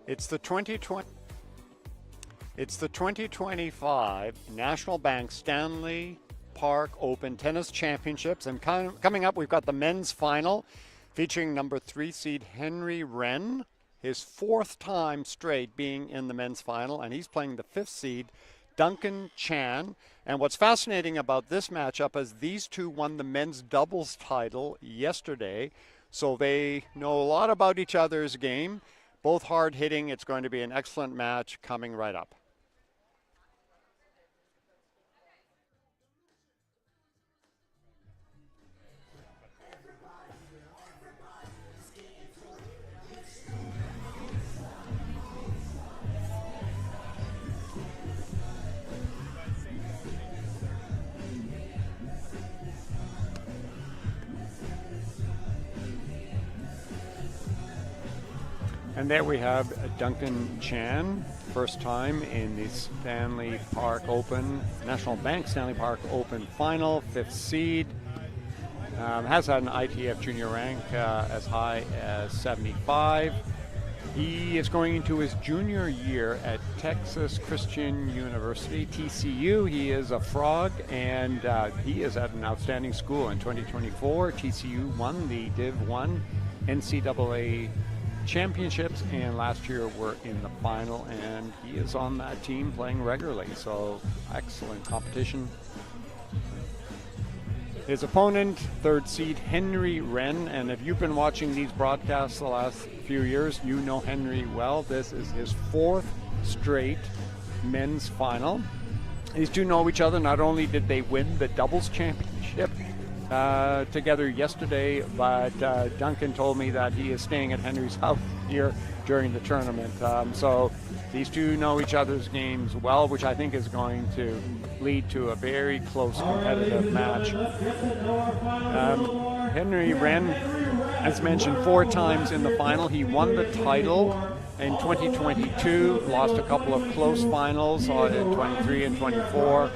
It's the 2025 National Bank Stanley Park Open Tennis Championships. And coming up, we've got the men's final featuring number 3 seed Henry Wren, his 4th time straight being in the men's final, and he's playing the 5th seed Duncan Chan. And what's fascinating about this matchup is these two won the men's doubles title yesterday, so they know a lot about each other's game. Both hard hitting. It's going to be an excellent match coming right up. And there we have Duncan Chan, first time in the Stanley Park Open, National Bank Stanley Park Open final, 5th seed. Has had an ITF junior rank as high as 75. He is going into his junior year at Texas Christian University, TCU. He is a frog, and he is at an outstanding school. In 2024, TCU won the Div 1 NCAA championships, and last year were in the final, and he is on that team playing regularly, so excellent competition. His opponent, 3rd seed Henry Wren, and if you've been watching these broadcasts the last few years, you know Henry well. This is his 4th straight men's final. These two know each other. Not only did they win the doubles championship together yesterday, but Duncan told me that he is staying at Henry's house here during the tournament. So these two know each other's games well, which I think is going to lead to a very close competitive match. Henry Wren, as mentioned, 4 times in the final. He won the title in 2022, lost a couple of close finals in 23 and 24.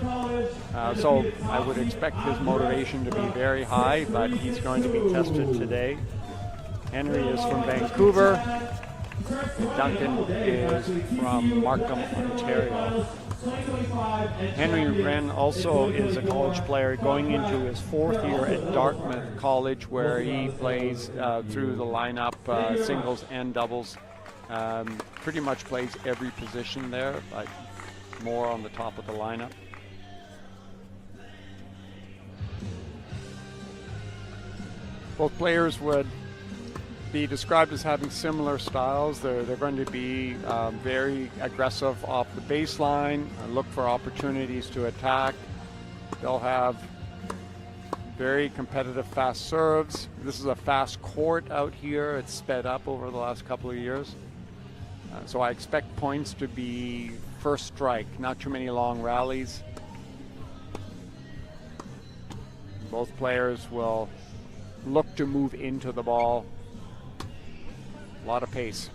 So I would expect his motivation to be very high, but he's going to be tested today. Henry is from Vancouver. Duncan is from Markham, Ontario. Henry Wren also is a college player going into his 4th year at Dartmouth College, where he plays through the lineup, singles and doubles. Pretty much plays every position there, but more on the top of the lineup. Both players would be described as having similar styles. They're going to be very aggressive off the baseline, look for opportunities to attack. They'll have very competitive fast serves. This is a fast court out here. It's sped up over the last couple of years. So I expect points to be first strike, not too many long rallies. Both players will look to move into the ball. A lot of pace.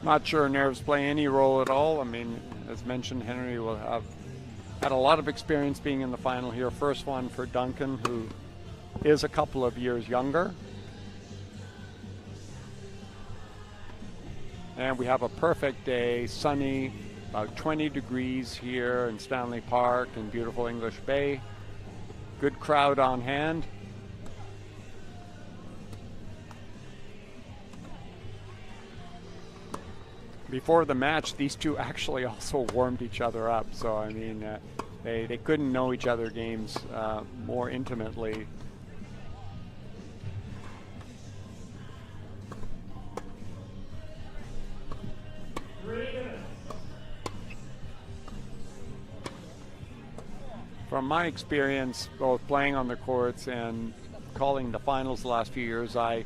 Not sure nerves play any role at all. I mean, as mentioned, Henry will have had a lot of experience being in the final here. First one for Duncan, who is a couple of years younger. And we have a perfect day, sunny, about 20 degrees here in Stanley Park in beautiful English Bay. Good crowd on hand. Before the match, these two actually also warmed each other up. So, I mean, they couldn't know each other games more intimately. From my experience, both playing on the courts and calling the finals the last few years, I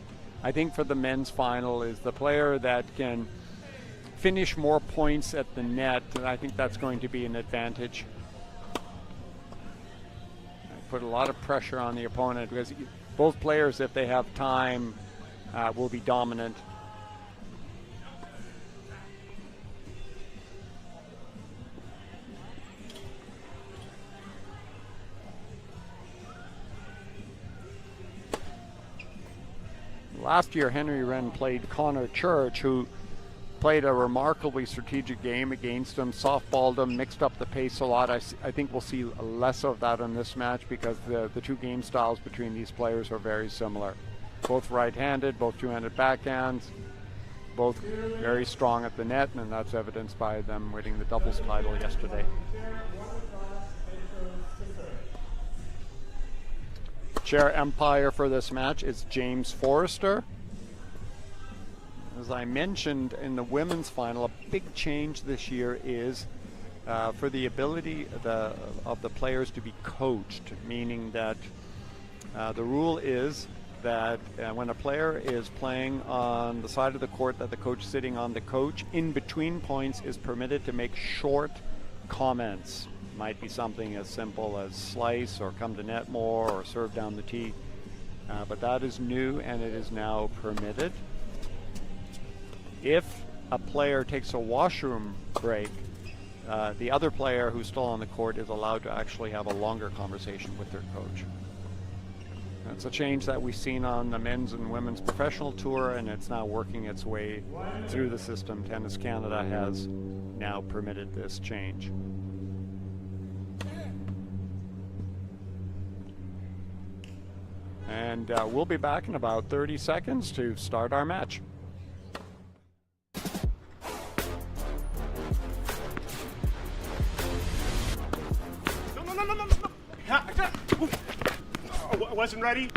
think for the men's final is the player that can finish more points at the net, and I think that's going to be an advantage. I put a lot of pressure on the opponent because both players, if they have time, will be dominant. last year Henry Wren played Connor Church, who played a remarkably strategic game against him, softballed him, mixed up the pace a lot. I think we'll see less of that in this match because the two game styles between these players are very similar. Both right-handed, both two-handed backhands, both very strong at the net, and that's evidenced by them winning the doubles title yesterday. Chair umpire for this match is James Forrester. As I mentioned in the women's final, a big change this year is for the ability of the players to be coached, meaning that the rule is that when a player is playing on the side of the court that the coach is sitting on, the coach in between points is permitted to make short comments. Might be something as simple as slice or come to net more or serve down the tee, but that is new and it is now permitted. If a player takes a washroom break, the other player who's still on the court is allowed to actually have a longer conversation with their coach. It's a change that we've seen on the men's and women's professional tour, and it's now working its way through the system. Tennis Canada has now permitted this change. And we'll be back in about 30 seconds to start our match. I wasn't ready.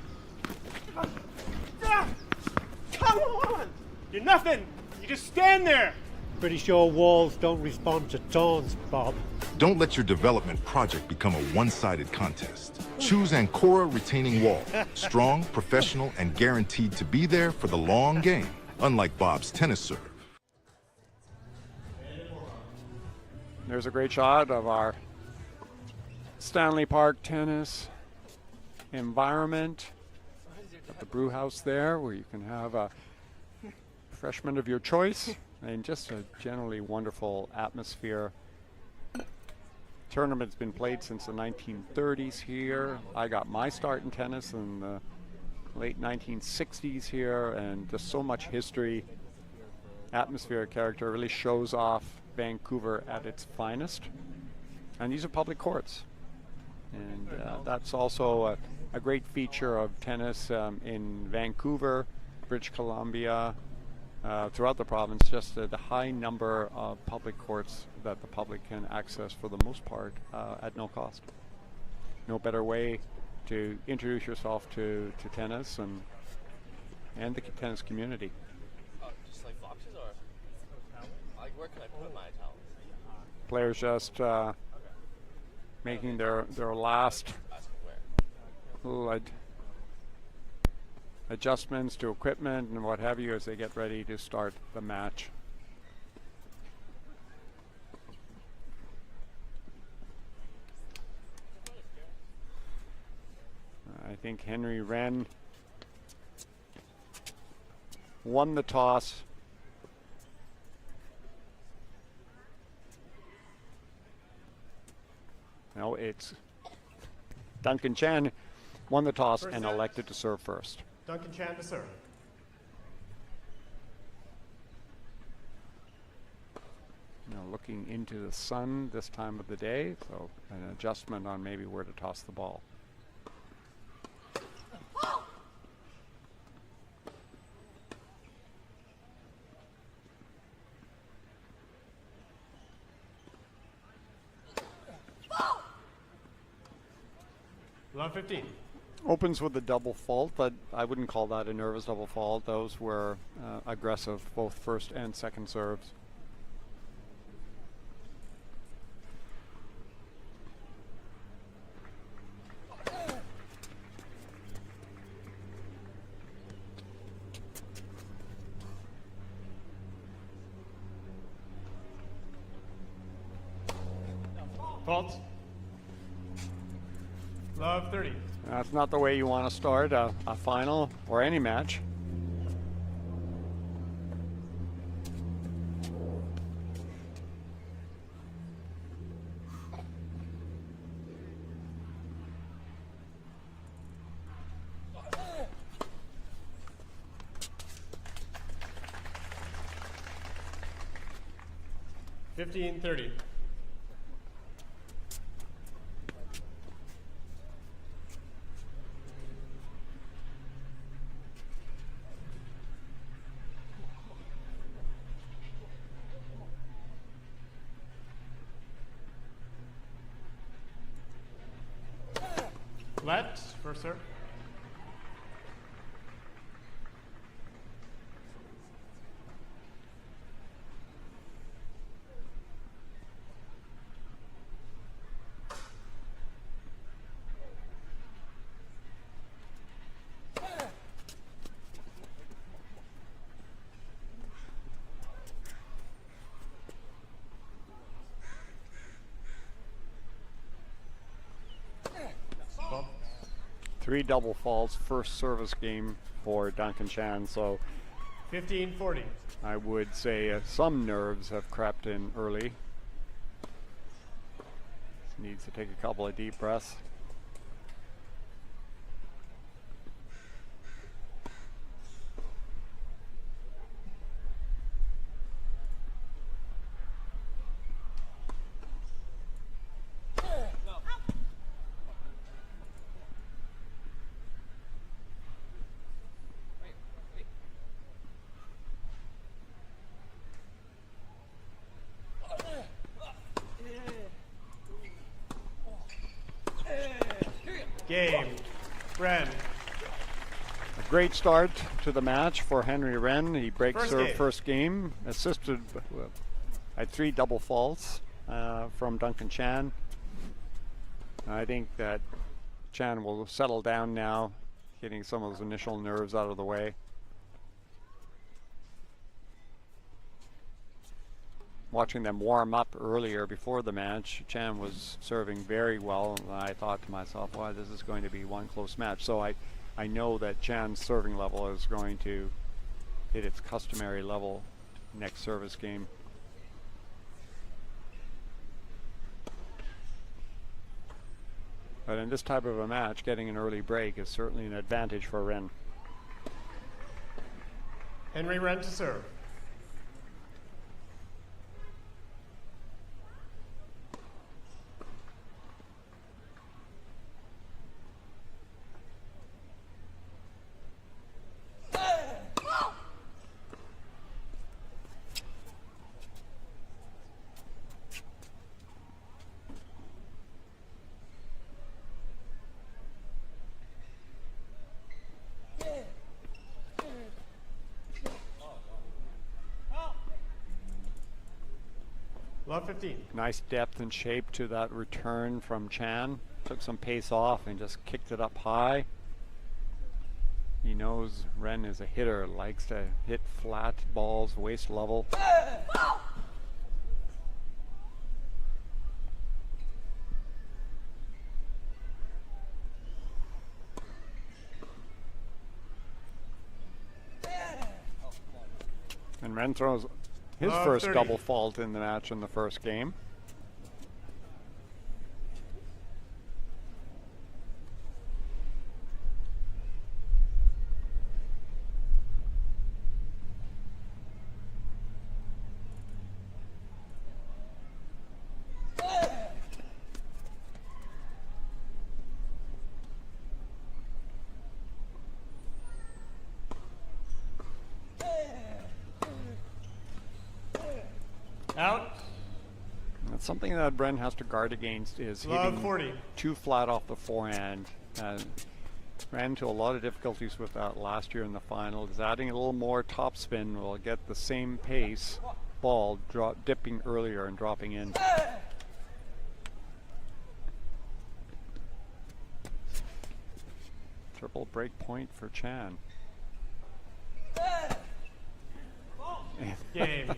Come on! You're nothing. You just stand there. Pretty sure walls don't respond to taunts, Bob. Don't let your development project become a one-sided contest. Choose Ancora Retaining Wall. Strong, professional, and guaranteed to be there for the long game, unlike Bob's tennis serve. There's a great shot of our Stanley Park Tennis environment at the brew house there, where you can have a refreshment of your choice and just a generally wonderful atmosphere. Tournament's been played since the 1930s here. I got my start in tennis in the late 1960s here, and just so much history, atmospheric character. Really shows off Vancouver at its finest. And these are public courts. And that's also a great feature of tennis in Vancouver, British Columbia, throughout the province, just the high number of public courts that the public can access for the most part at no cost. No better way to introduce yourself to tennis and the tennis community. Just like boxes, or like where can I put my towels? Players just making their last little adjustments to equipment and what have you as they get ready to start the match. I think Henry Wren won the toss. No, it's Duncan Chan won the toss and elected to serve first. Duncan Chan to serve. Now looking into the sun this time of the day, so an adjustment on maybe where to toss the ball. Love 15. Opens with a double fault, but I wouldn't call that a nervous double fault. Those were aggressive, both first and second serves. Faults. Love 30. That's not the way you want to start a final or any match. 15-30. Let, first serve. Bump. 3 double faults, first service game for Duncan Chan, so 15-40. I would say some nerves have crept in early. Needs to take a couple of deep breaths. Game. Ren. A great start to the match for Henry Ren. He breaks First serve game. first game, assisted by 3 double faults from Duncan Chan. I think that Chan will settle down now, getting some of those initial nerves out of the way. Watching them warm up earlier before the match, Chan was serving very well, and I thought to myself, wow, this is going to be one close match. So I know that Chan's serving level is going to hit its customary level next service game. But in this type of a match, getting an early break is certainly an advantage for Ren. Henry Ren to serve. Love 15. Nice depth and shape to that return from Chan. Took some pace off and just kicked it up high. He knows Ren is a hitter, likes to hit flat balls, waist level. And Ren throws his first 30. double fault in the match in the first game. Out. That's something that Bren has to guard against, is Love hitting 40. too flat off the forehand. Ran into a lot of difficulties with that last year in the final. Is adding a little more topspin will get the same pace ball dipping earlier and dropping in. Triple break point for Chan. Game.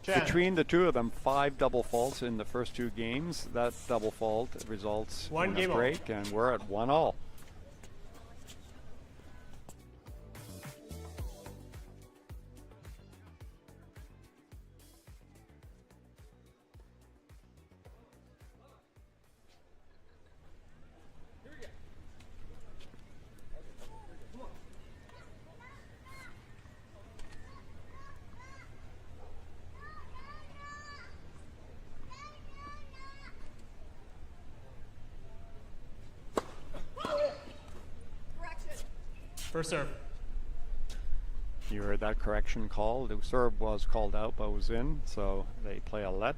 Chan. Between the two of them, 5 double faults in the first 2 games. That double fault results One in game a all. break, and we're at 1-all. First serve. You heard that correction call. The serve was called out but was in, so they play a let.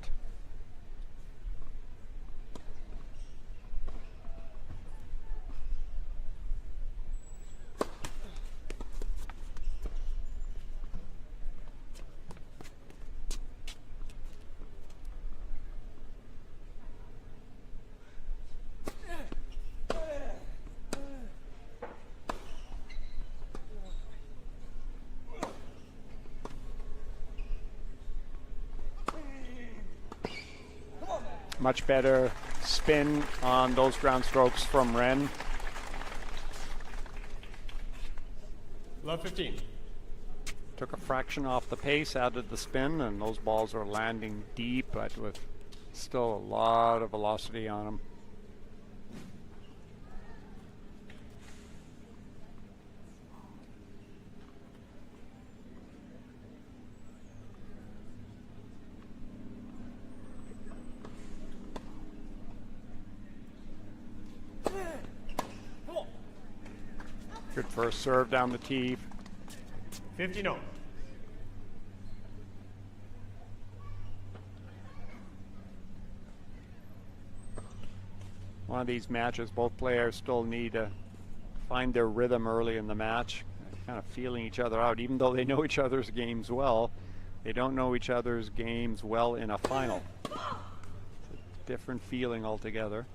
Much better spin on those ground strokes from Ren. Love 15. Took a fraction off the pace, added the spin, and those balls are landing deep, but with still a lot of velocity on them. Good first serve down the tee. 50-0. One of these matches, both players still need to find their rhythm early in the match, kind of feeling each other out. Even though they know each other's games well, they don't know each other's games well in a final. It's a different feeling altogether.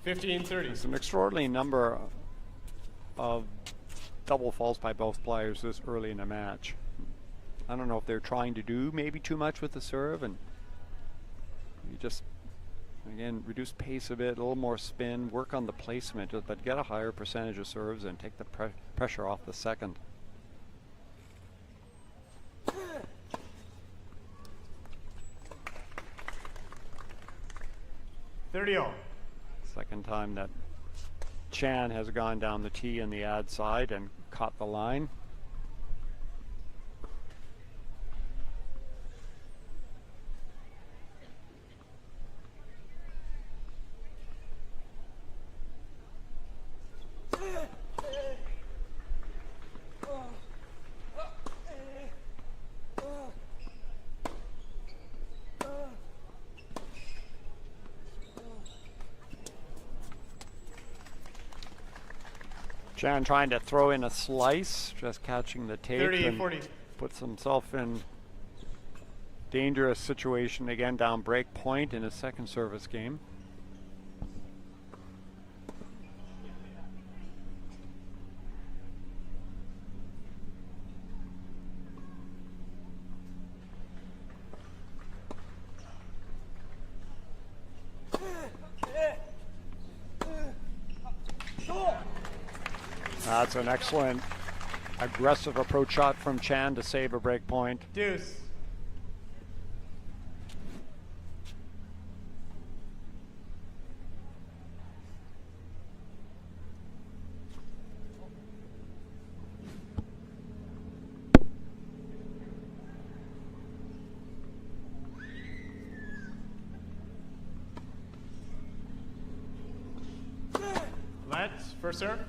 There's an extraordinary number of double faults by both players this early in the match. I don't know if they're trying to do maybe too much with the serve, and you just, again, reduce pace a bit, a little more spin, work on the placement, but get a higher percentage of serves and take the pressure off the second. Second time that Chan has gone down the tee on the ad side and caught the line. Chan trying to throw in a slice, just catching the tape, and puts himself in dangerous situation again down break point in his second service game. That's an excellent aggressive approach shot from Chan to save a break point. Deuce. Let's first serve.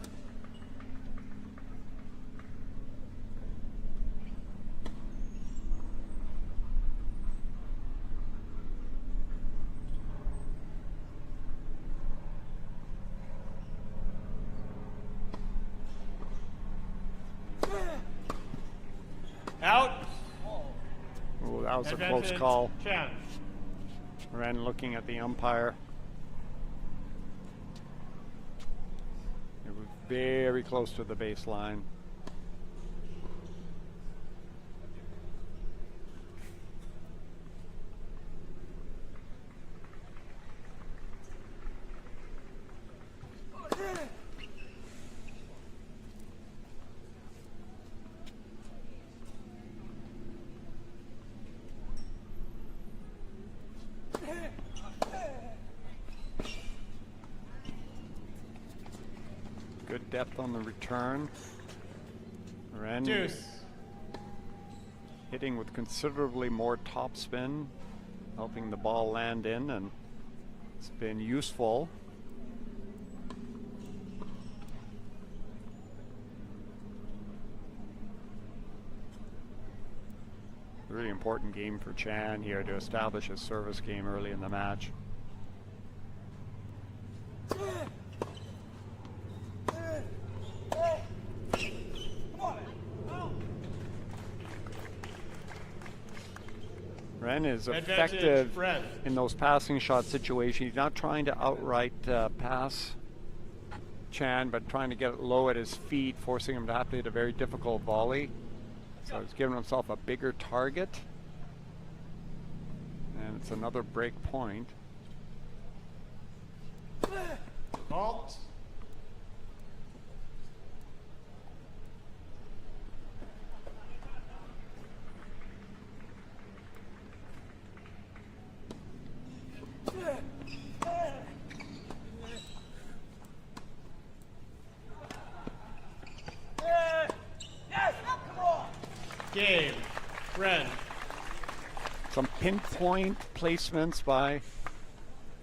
Out. Ooh, that was Advantage, a close call. Chan. Ren looking at the umpire. It was very close to the baseline. Good depth on the return. Ren Deuce. hitting with considerably more topspin, helping the ball land in, and it's been useful. Really important game for Chan here to establish his service game early in the match. Ren is effective in those passing shot situations. He's not trying to outright pass Chan, but trying to get it low at his feet, forcing him to have to hit a very difficult volley. So he's given himself a bigger target. And it's another break point. Halt. Game. Ren. Some pinpoint placements by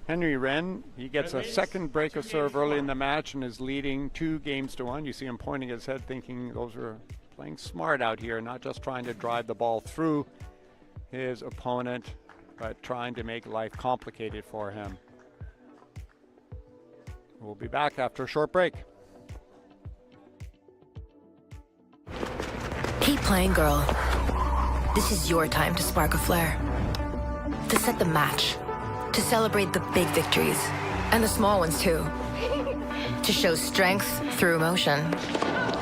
Henry Ren. He gets a second break of serve early in the match and is leading 2-1. You see him pointing his head, thinking those are playing smart out here, not just trying to drive the ball through his opponent, but trying to make life complicated for him. We'll be back after a short break. Keep playing, girl. This is your time to spark a flare. To set the match. To celebrate the big victories. And the small ones, too. To show strength through emotion.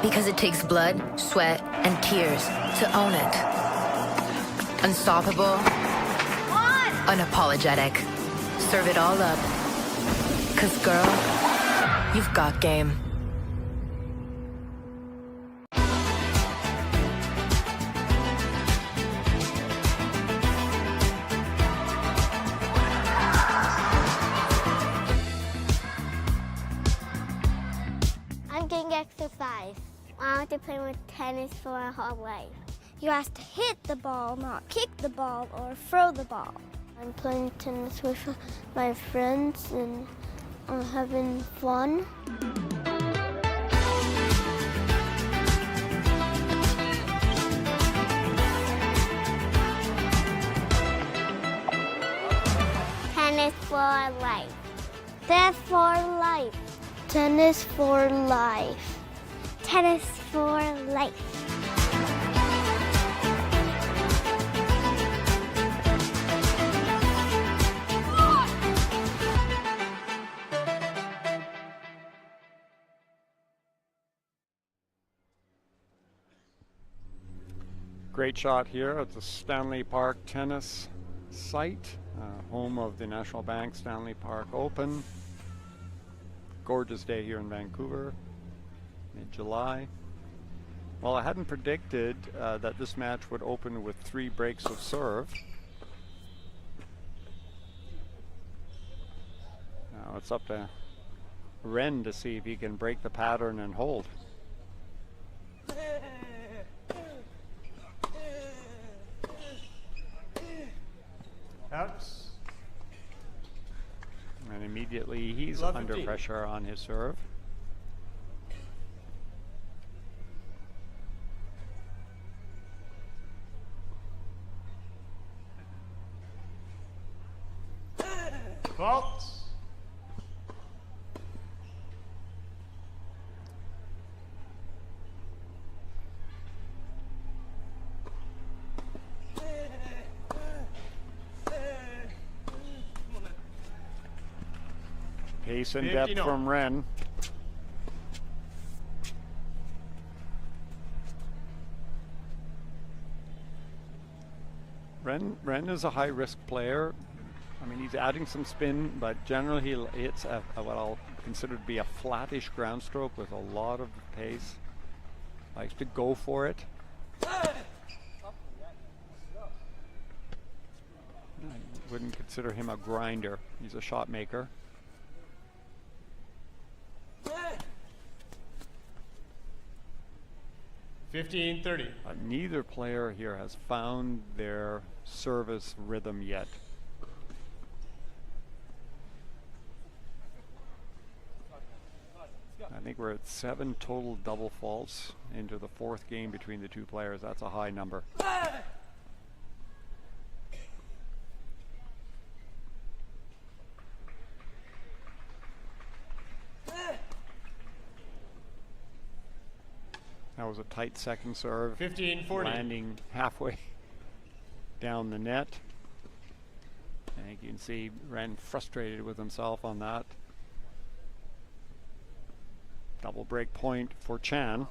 Because it takes blood, sweat, and tears to own it. Unstoppable. Unapologetic. Serve it all up. 'Cause, girl, you've got game. Exercise. I want to play with tennis for my whole life. You have to hit the ball, not kick the ball or throw the ball. I'm playing tennis with my friends and I'm having fun. Tennis for life. Tennis for life. Tennis for life. Tennis for life. Great shot here at the Stanley Park Tennis site, home of the National Bank Stanley Park Open. Gorgeous day here in Vancouver, mid-July. Well, I hadn't predicted that this match would open with 3 breaks of serve. Now it's up to Ren to see if he can break the pattern and hold. Out. And immediately he's under pressure on his serve. Fault. Pace and depth from Ren. Ren is a high-risk player. I mean, he's adding some spin, but generally he hits what I'll consider to be a flattish ground stroke with a lot of pace. Likes to go for it. I wouldn't consider him a grinder. He's a shot maker. 15-30. Neither player here has found their service rhythm yet. I think we're at 7 total double faults into the 4th game between the two players. That's a high number. That was a tight second serve. 15-40. Landing halfway down the net. I think you can see Ren frustrated with himself on that. Double break point for Chan.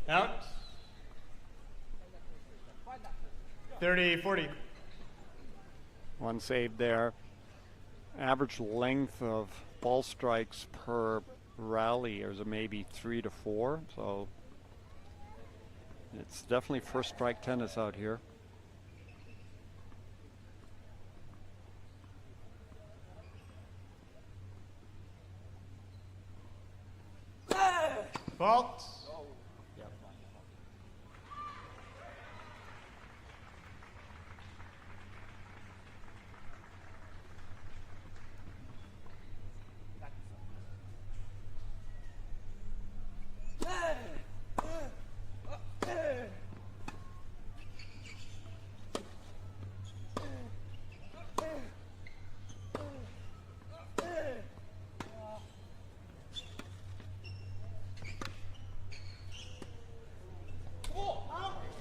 Out. 30-40. One save there. Average length of ball strikes per rally is maybe 3 to 4. So it's definitely first strike tennis out here. Fault.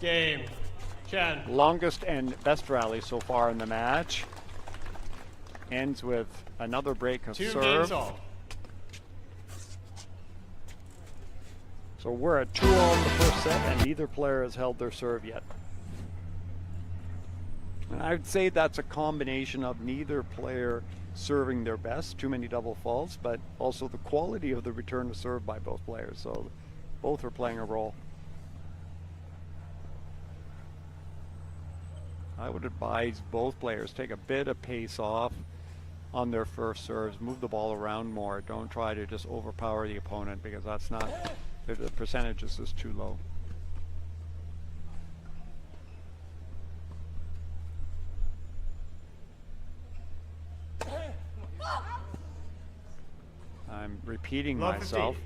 Game. Chan. Longest and best rally so far in the match. Ends with another break of 2 serve. games all. So we're at 2-all in the first set, and neither player has held their serve yet. And I would say that's a combination of neither player serving their best, too many double faults, but also the quality of the return to serve by both players. So both are playing a role. I would advise both players take a bit of pace off on their first serves, move the ball around more. Don't try to just overpower the opponent, because that's not, the percentage is just too low. I'm repeating Love myself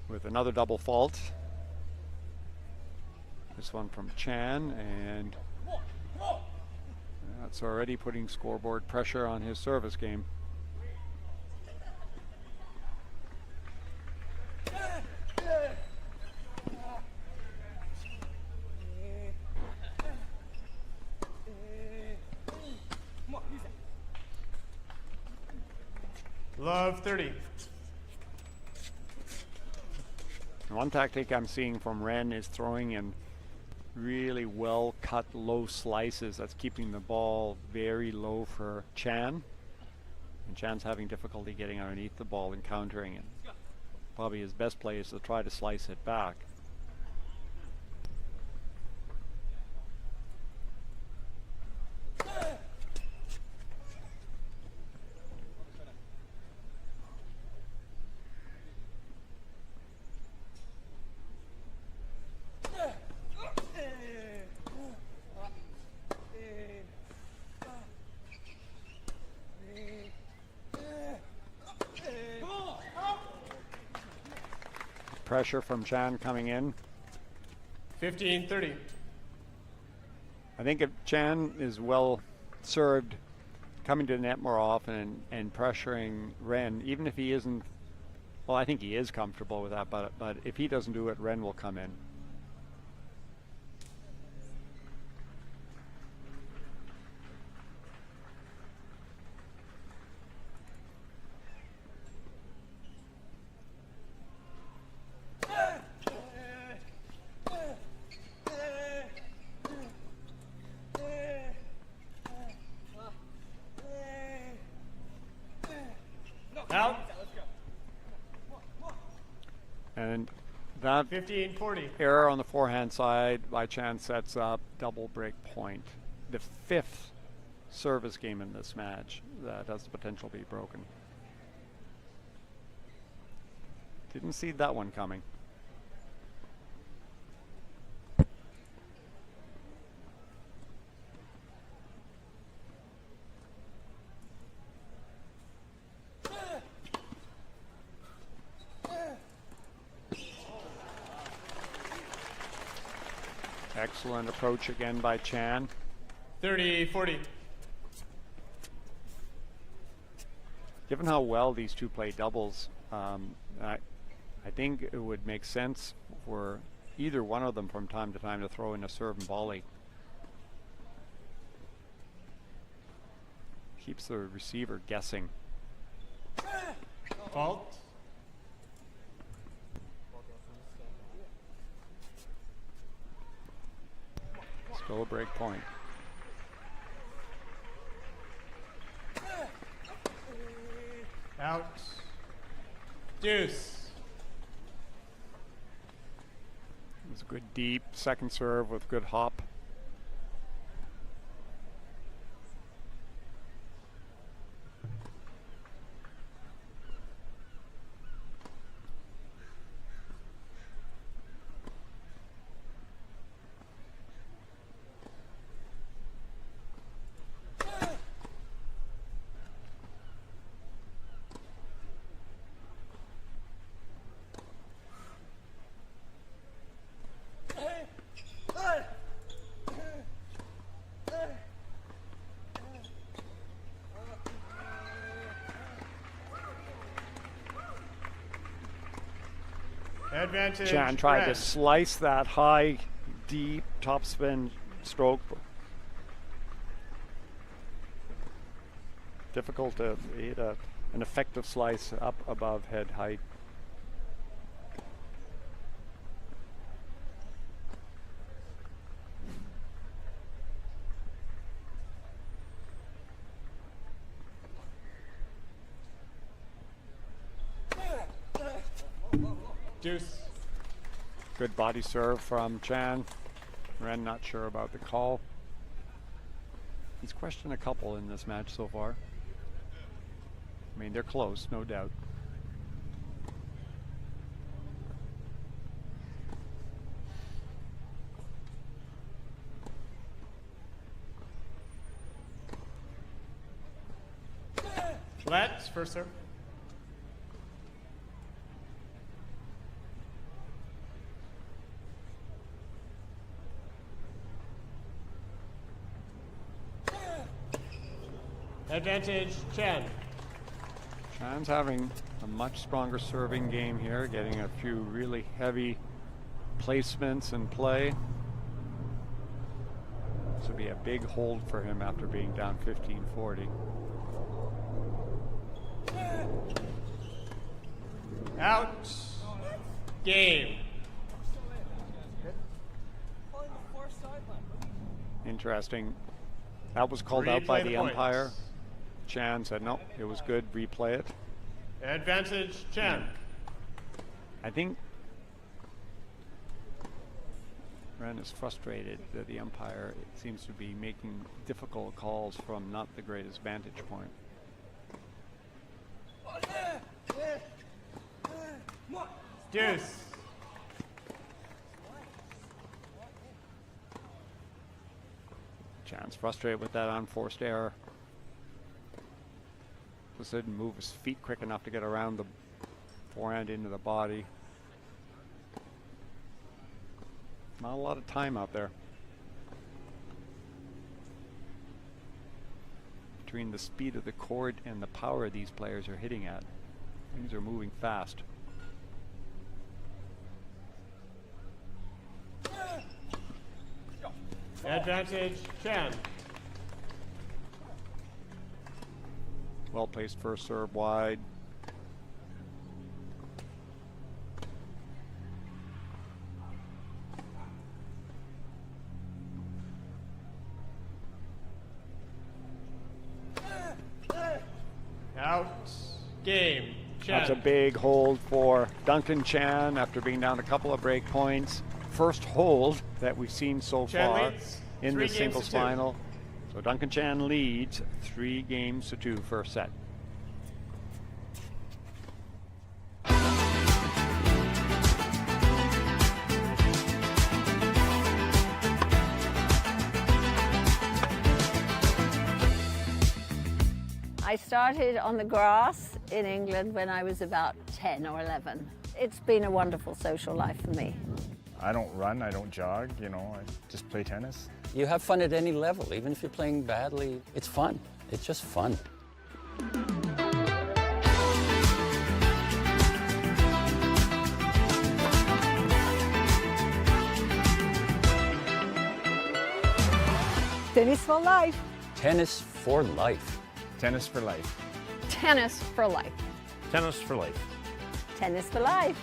with another double fault. This one from Chan, and that's already putting scoreboard pressure on his service game. Love 30. One tactic I'm seeing from Ren is throwing in really well cut low slices. That's keeping the ball very low for Chan, and Chan's having difficulty getting underneath the ball and countering it. Probably his best play is to try to slice it back. Pressure from Chan coming in. 15-30. I think if Chan is well served, coming to the net more often and pressuring Ren, even if he isn't, well, I think he is comfortable with that, but if he doesn't do it, Ren will come in. And That 15-40. error on the forehand side by Chan sets up double break point. The 5th service game in this match that has the potential to be broken. Didn't see that one coming. Excellent approach again by Chan. 30-40. Given how well these two play doubles, I think it would make sense for either one of them from time to time to throw in a serve and volley. Keeps the receiver guessing. Fault. Still a break point. Out. Deuce. It was a good deep second serve with good hop. Advantage. Chan tried to red. slice that high, deep topspin stroke. Difficult to hit an effective slice up above head height. Deuce. Good body serve from Chan. Ren not sure about the call. He's questioned a couple in this match so far. I mean, they're close, no doubt. Let's first serve. Advantage, Chan. Chan's having a much stronger serving game here, getting a few really heavy placements in play. This would be a big hold for him after being down 15-40. Out. Game. Interesting. That was called out by Replay the the points. umpire. Chan said, no, it was good, replay it. Advantage, Chan. I think Ren is frustrated that the umpire seems to be making difficult calls from not the greatest vantage point. Deuce. Chan's frustrated with that unforced error. Just didn't move his feet quick enough to get around the forehand into the body. Not a lot of time out there. Between the speed of the court and the power these players are hitting at, things are moving fast. Advantage, Chan. Well placed first serve wide. Out. Game. That's a big hold for Duncan Chan after being down a couple of break points. First hold that we've seen so far in the singles final. So Duncan Chan leads 3-2 first set. I started on the grass in England when I was about 10 or 11. It's been a wonderful social life for me. I don't run, I don't jog, you know, I just play tennis. You have fun at any level, even if you're playing badly. It's fun. It's just fun. Tennis for life. Tennis for life. Tennis for life. Tennis for life. Tennis for life. Tennis for life.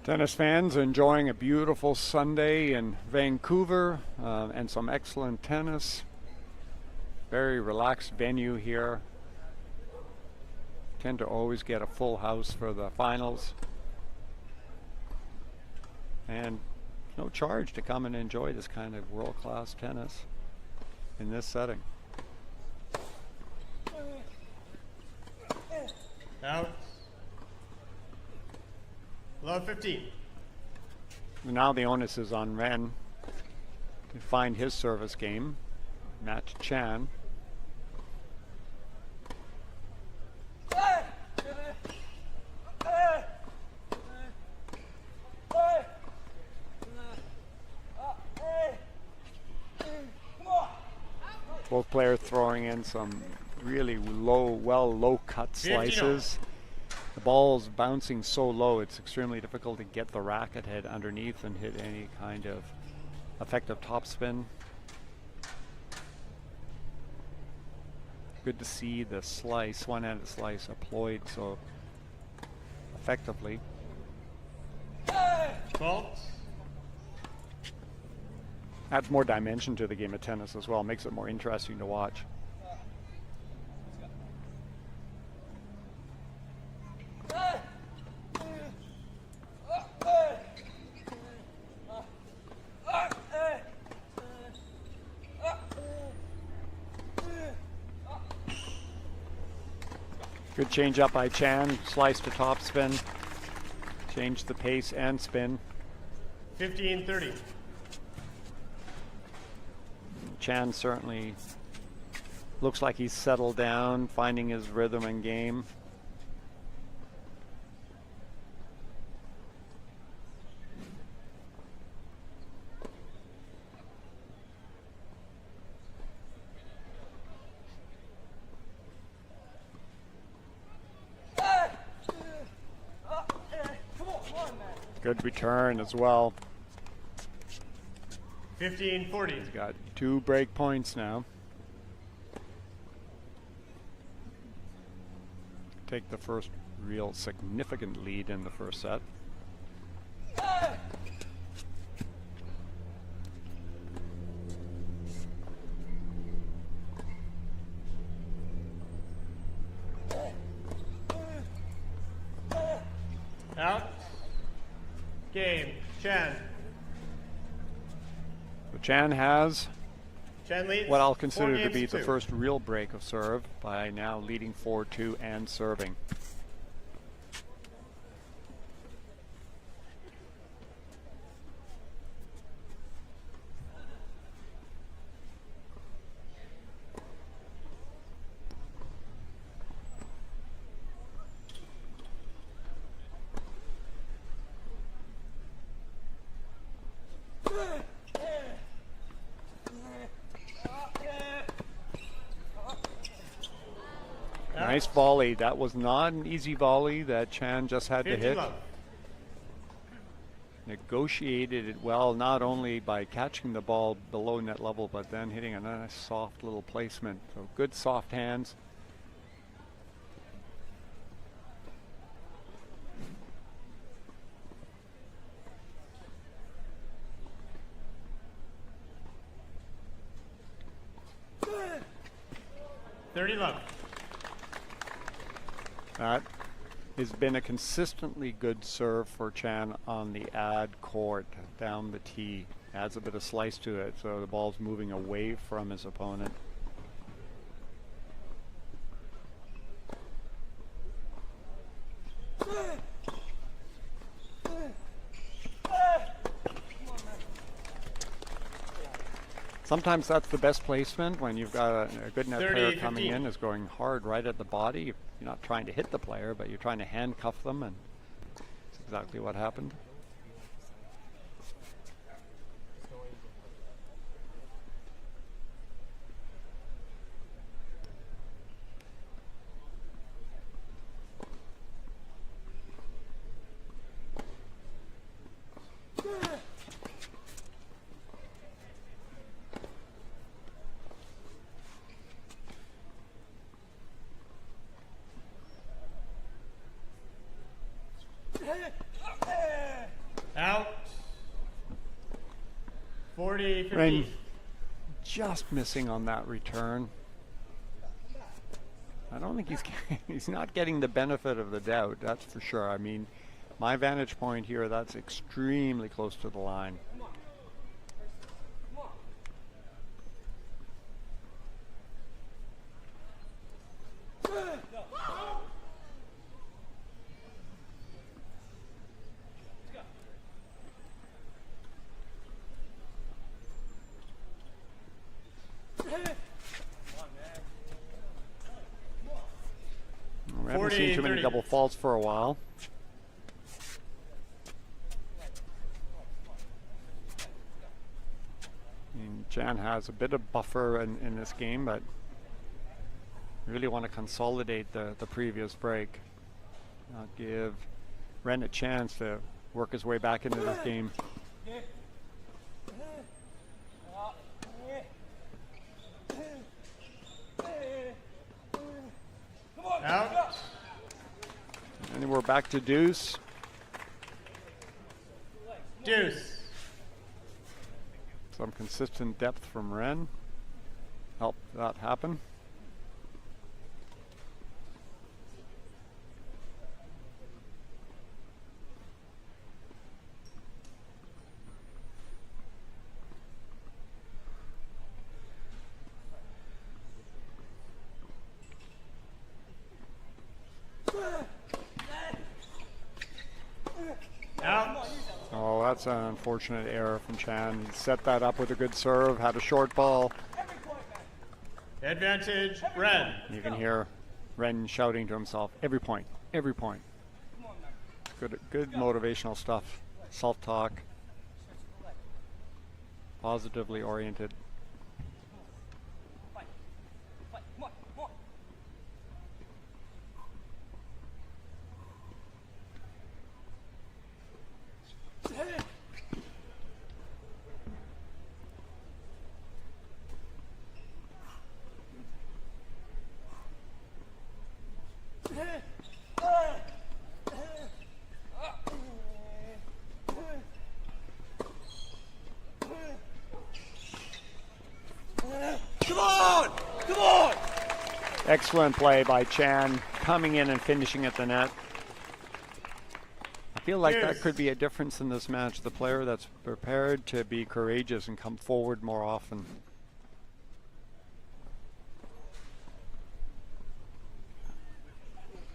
Tennis fans enjoying a beautiful Sunday in Vancouver and some excellent tennis. Very relaxed venue here. Tend to always get a full house for the finals. And no charge to come and enjoy this kind of world-class tennis in this setting. Out. Love 15. Now the onus is on Ren to find his service game. Match Chan. Both players throwing in some really low cut slices. The ball's bouncing so low, it's extremely difficult to get the racket head underneath and hit any kind of effective topspin. Good to see the slice, one-handed slice, employed so effectively. Fault. Adds more dimension to the game of tennis as well, makes it more interesting to watch. Good change up by Chan, slice to topspin, change the pace and spin. 15-30. Chan certainly looks like he's settled down, finding his rhythm and game. Good return as well. 15-40. He's got 2 break points now. Take the first real significant lead in the first set. Out. Game. Chan. So Chan has Chan leads. what I'll consider to be 4-2. the first real break of serve by now leading 4-2 and serving. Nice volley. That was not an easy volley that Chan just had to 50 hit. love. Negotiated it well, not only by catching the ball below net level, but then hitting a nice soft little placement. So good soft hands. 30 love. That has been a consistently good serve for Chan on the ad court, down the tee. Adds a bit of slice to it, so the ball's moving away from his opponent. Sometimes that's the best placement when you've got a good net player coming in, is going hard right at the body. You're not trying to hit the player, but you're trying to handcuff them, and that's exactly what happened. Out. 40, 50. Ren just missing on that return. I don't think he's not getting the benefit of the doubt, that's for sure. I mean, my vantage point here, that's extremely close to the line. We haven't seen too many double faults for a while. And Chan has a bit of buffer in this game, but really want to consolidate the previous break. Not give Ren a chance to work his way back into this game. Out. And we're back to deuce. Deuce. Some consistent depth from Ren helped that happen. Out. Oh, that's an unfortunate error from Chan. He set that up with a good serve, had a short ball. Advantage, Ren. You can hear Ren shouting to himself, every point, every point. Good motivational stuff, self-talk, positively oriented. Come on! Come on! Excellent play by Chan, coming in and finishing at the net. I feel like that could be a difference in this match. The player that's prepared to be courageous and come forward more often.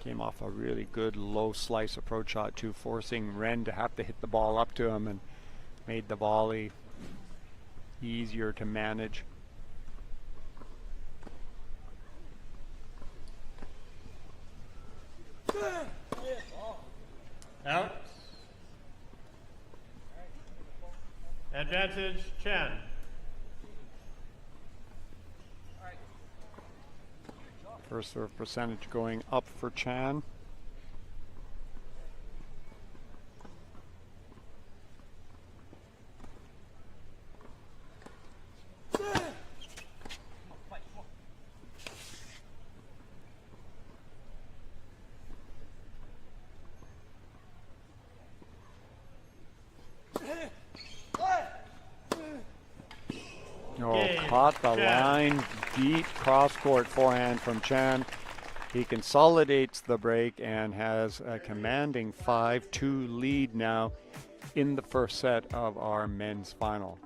Came off a really good low slice approach shot too, forcing Ren to have to hit the ball up to him, and made the volley easier to manage. Out. Advantage, Chan. First serve percentage going up for Chan. Oh, Caught the line, deep cross-court forehand from Chan. He consolidates the break and has a commanding 5-2 lead now in the first set of our men's final.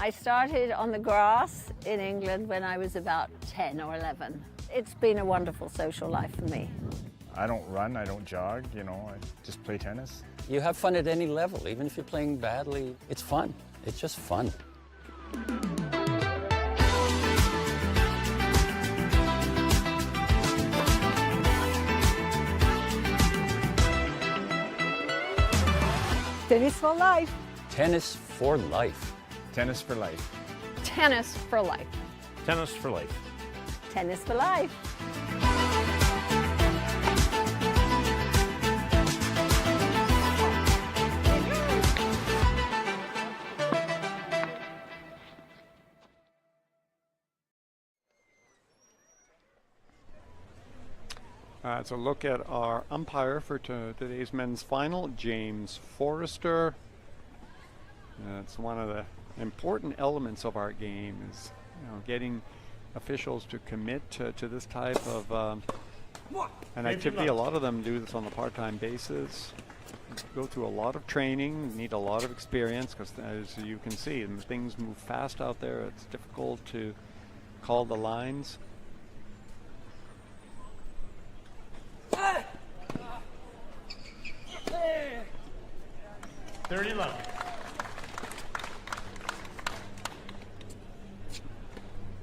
I started on the grass in England when I was about 10 or 11. It's been a wonderful social life for me. I don't run, I don't jog, you know, I just play tennis. You have fun at any level, even if you're playing badly. It's fun. It's just fun. Tennis for life. Tennis for life. Tennis for life. Tennis for life. Tennis for life. Tennis for life. It's a look at our umpire for today's men's final, James Forrester. It's one of the important elements of our game is, getting officials to commit to this type of an activity. A lot of them do this on a part-time basis. Go through a lot of training, need a lot of experience because, as you can see, and things move fast out there. It's difficult to call the lines.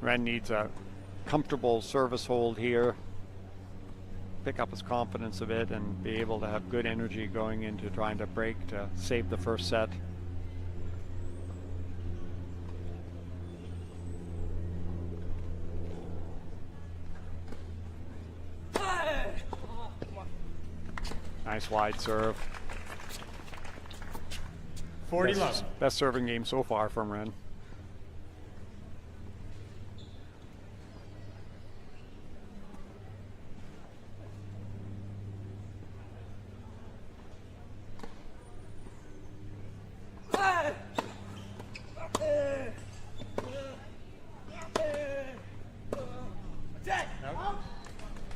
Ren needs a comfortable service hold here, pick up his confidence a bit and be able to have good energy going into trying to break to save the first set. Nice wide serve. 40 love. Best serving game so far from Ren.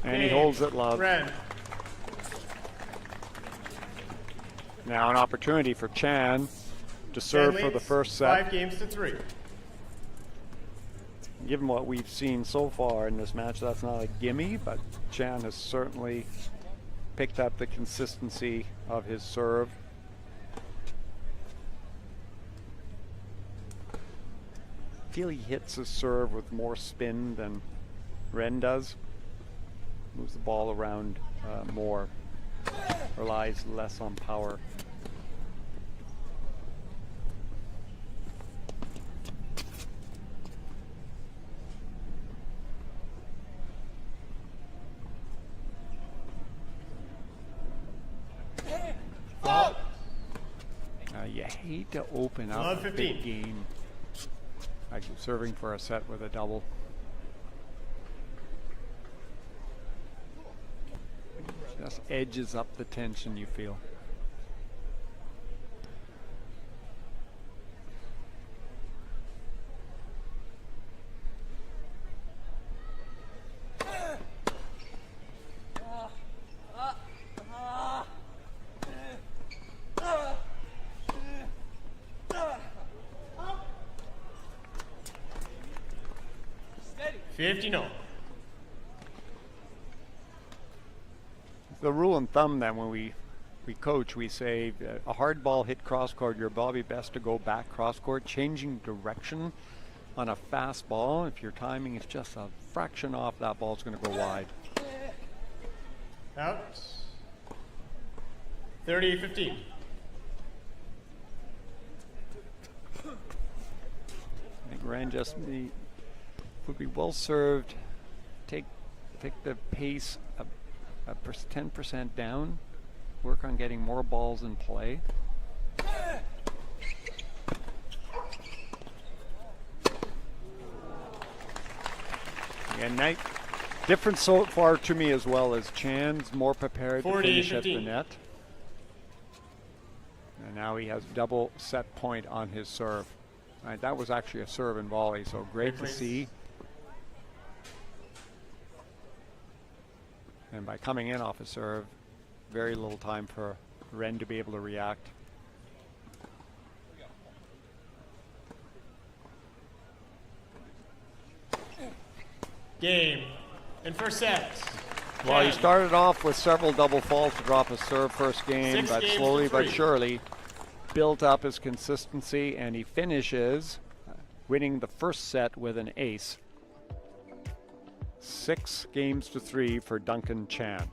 And he holds it, Love. Ren. Now an opportunity for Chan to serve Stanley, for the first set. 5-3. Given what we've seen so far in this match, that's not a gimme, but Chan has certainly picked up the consistency of his serve. I feel he hits his serve with more spin than Ren does. Moves the ball around more, relies less on power. You hate to open up a big game like serving for a set with a double. Just edges up the tension you feel. The rule and thumb then when we coach, we say a hard ball hit cross court, your body best to go back cross court. Changing direction on a fast ball, if your timing is just a fraction off, that ball's going to go wide. Out. 30-15. I think Ren would be well served. Take take the pace 10% down, work on getting more balls in play. And night different so far to me as well as Chan's more prepared to finish at the net. And now he has double set point on his serve. Right, that was actually a serve and volley, so great to see. And by coming in off a serve, very little time for Ren to be able to react. Game. And first set. Well, he started off with several double faults to drop a serve first game, but slowly but surely built up his consistency, and he finishes winning the first set with an ace. 6-3 for Duncan Chan.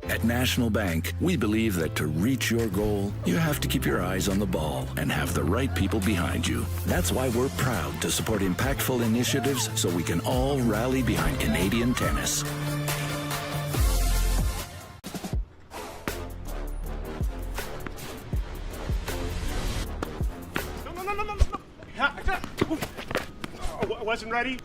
At National Bank, we believe that to reach your goal, you have to keep your eyes on the ball and have the right people behind you. That's why we're proud to support impactful initiatives so we can all rally behind Canadian tennis. I wasn't ready.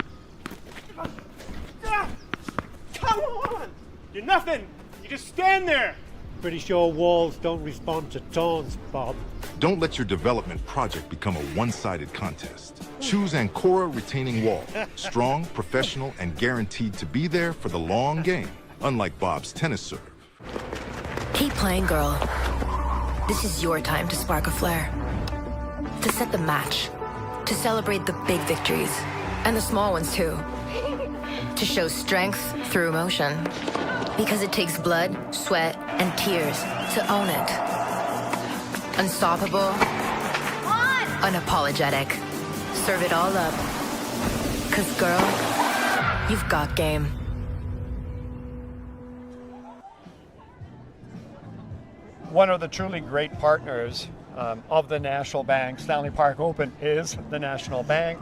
Come on! You're nothing! You just stand there! Pretty sure walls don't respond to taunts, Bob. Don't let your development project become a one-sided contest. Choose Ancora Retaining Wall. Strong, professional, and guaranteed to be there for the long game, unlike Bob's tennis serve. Keep playing, girl. This is your time to spark a flare. To set the match. To celebrate the big victories. And the small ones, too. To show strength through emotion. Because it takes blood, sweat, and tears to own it. Unstoppable. Unapologetic. Serve it all up. 'Cause girl, you've got game. One of the truly great partners of the National Bank, Stanley Park Open, is the National Bank.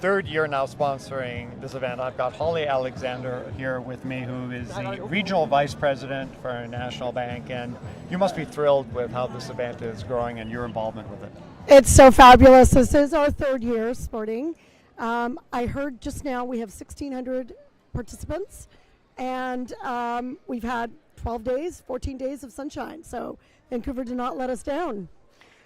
Third year now sponsoring this event. I've got Holly Alexander here with me, who is the Regional Vice President for National Bank, and you must be thrilled with how this event is growing and your involvement with it. It's so fabulous. This is our third year sporting. I heard just now we have 1,600 participants, and we've had 12 days, 14 days of sunshine, so Vancouver did not let us down.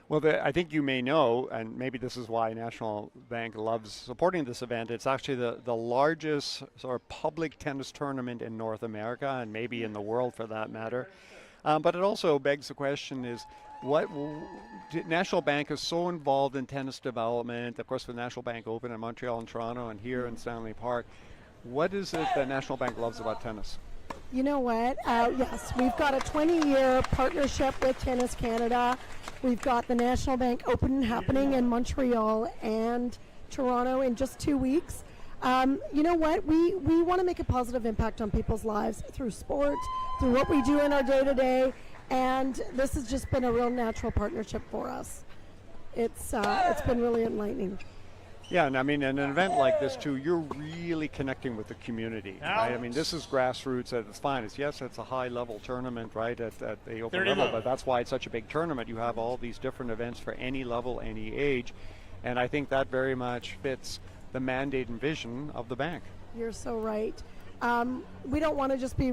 Well, I think you may know, and maybe this is why National Bank loves supporting this event, it's actually the largest sort of public tennis tournament in North America, and maybe in the world for that matter. But it also begs the question is, National Bank is so involved in tennis development, of course with National Bank Open in Montreal and Toronto and here in Stanley Park. What is it that National Bank loves about tennis? You know what? Yes, we've got a 20-year partnership with Tennis Canada. We've got the National Bank Open happening in Montreal and Toronto in just 2 weeks. You know what? We want to make a positive impact on people's lives through sport, through what we do in our day-to-day, and this has just been a real natural partnership for us. It's been really enlightening. Yeah, and I mean, in an event like this too, you're really connecting with the community. Right? I mean, this is grassroots at its finest. Yes, it's a high-level tournament, right, at the open level, but that's why it's such a big tournament. You have all these different events for any level, any age, and I think that very much fits the mandate and vision of the bank. You're so right. We don't want to just be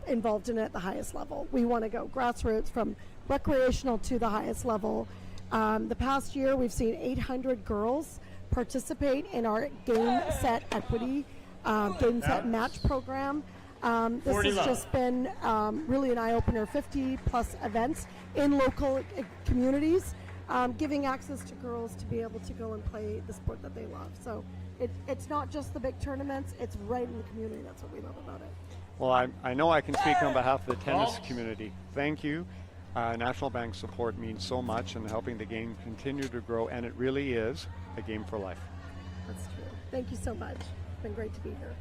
involved in it at the highest level. We want to go grassroots from recreational to the highest level. The past year, we've seen 800 girls participate in our game set equity, game set match program. This has just been really an eye-opener, 50 plus events in local communities, giving access to girls to be able to go and play the sport that they love. So it's not just the big tournaments, it's right in the community. That's what we love about it. Well, I know I can speak on behalf of the tennis community. Thank you. National Bank support means so much in helping the game continue to grow, and it really is a game for life. That's true. Thank you so much. It's been great to be here.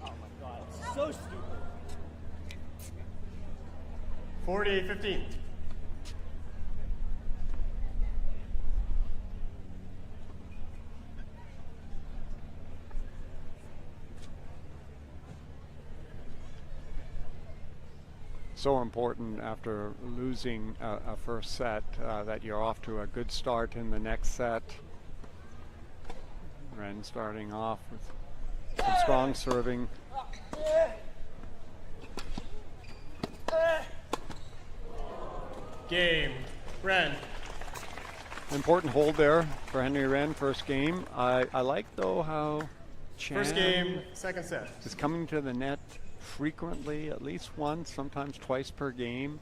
Oh my God, it's so stupid. 48-15. so important after losing a first set that you're off to a good start in the next set. Ren starting off with some strong serving. Game. Ren. Important hold there for Henry Ren, first game. I like, though, how Chan First game, second set. is coming to the net frequently, at least once, sometimes twice per game.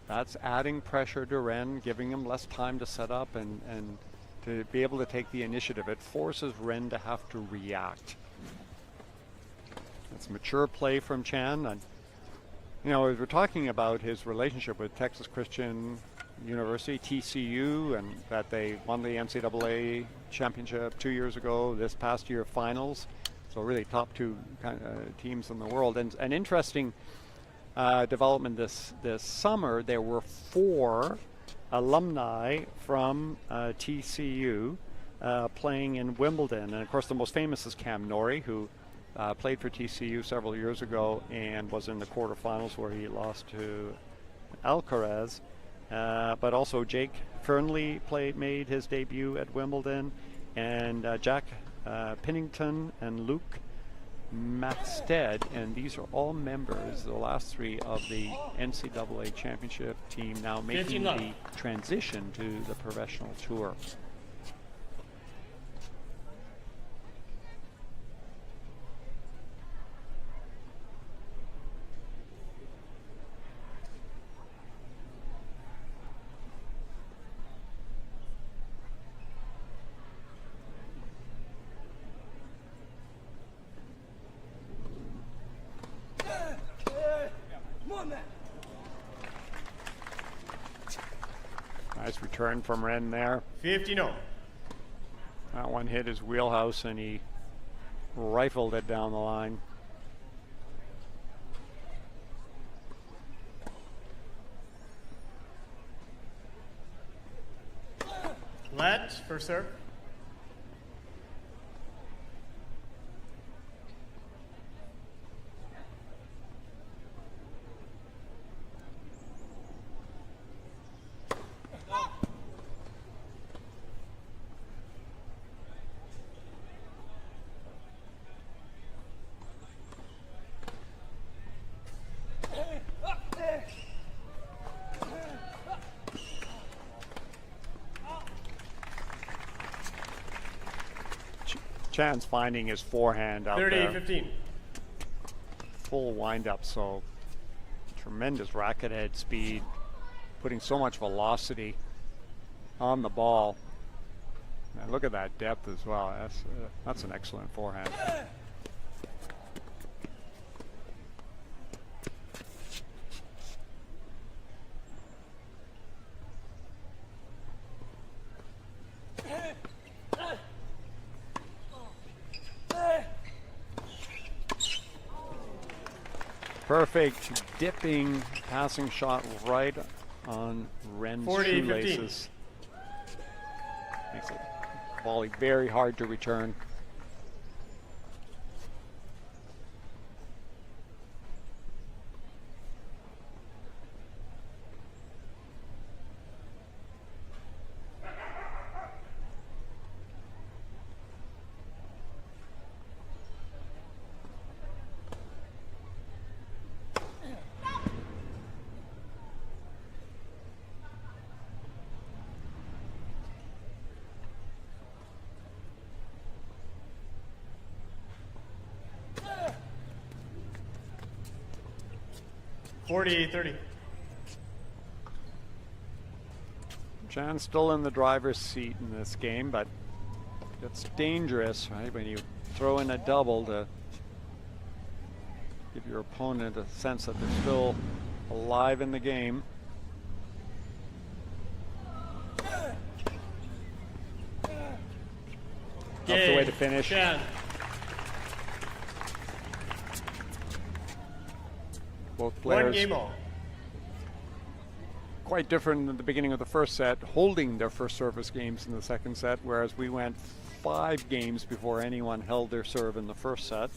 That's adding pressure to Ren, giving him less time to set up and to be able to take the initiative. It forces Ren to have to react. It's mature play from Chan. And, you know, as we're talking about his relationship with Texas Christian University, TCU, and that they won the NCAA championship 2 years ago, this past year finals. So really top two teams in the world. And an interesting development this summer, there were 4 alumni from TCU playing in Wimbledon. And of course the most famous is Cam Norrie, who played for TCU several years ago and was in the quarterfinals where he lost to Alcaraz. But also Jake Fernley made his debut at Wimbledon, and Jack Pennington and Luke Matstead, and these are all members, the last 3 of the NCAA championship team, now making the transition to the professional tour. Nice return from Ren there. 50-0. That one hit his wheelhouse and he rifled it down the line. Let for serve. Chan's finding his forehand out 30-15. Full wind-up, so tremendous racket head speed, putting so much velocity on the ball. And look at that depth as well. That's an excellent forehand. Perfect dipping passing shot right on Ren's shoelaces. Makes it volley very hard to return. $40-30. Chan's still in the driver's seat in this game, but it's dangerous, right? When you throw in a double to give your opponent a sense that they're still alive in the game. That's the way to finish. Chan. Both players 1 game all. quite different at the beginning of the first set, holding their first service games in the second set, whereas we went 5 games before anyone held their serve in the first set.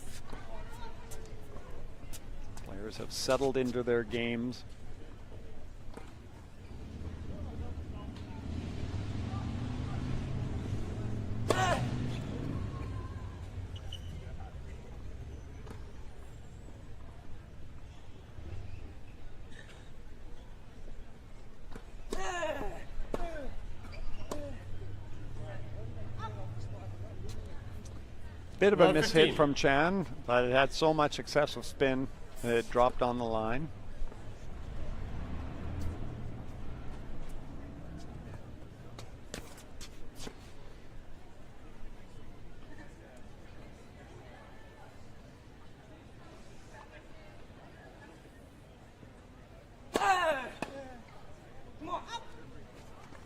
Players have settled into their games Bit of a Love mishit 15. from Chan, but it had so much excessive spin that it dropped on the line.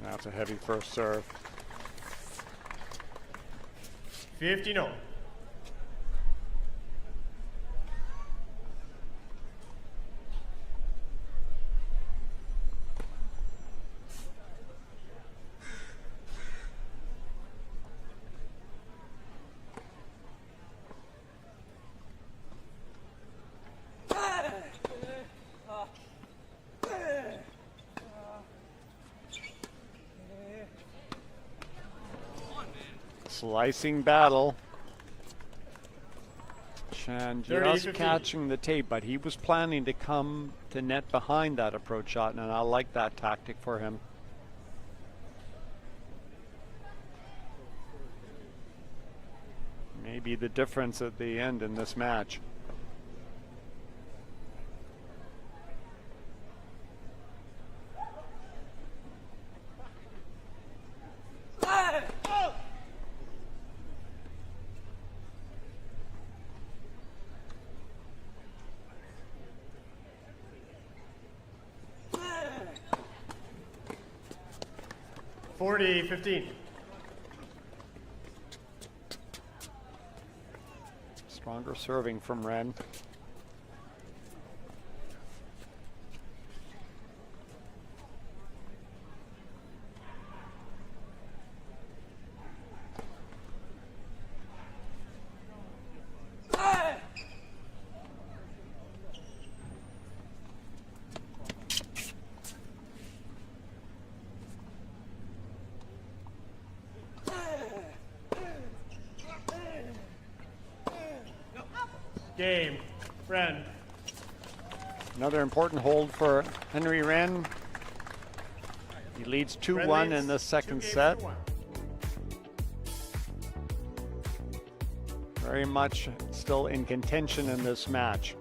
That's a heavy first serve. 15-0. Slicing battle. Chan 30, just 15. catching the tape, but he was planning to come to net behind that approach shot, and I like that tactic for him. Maybe the difference at the end in this match. $40-15. Stronger serving from Ren. Game. Ren. Another important hold for Henry Ren. He leads 2-1 in the second set. Very much still in contention in this match.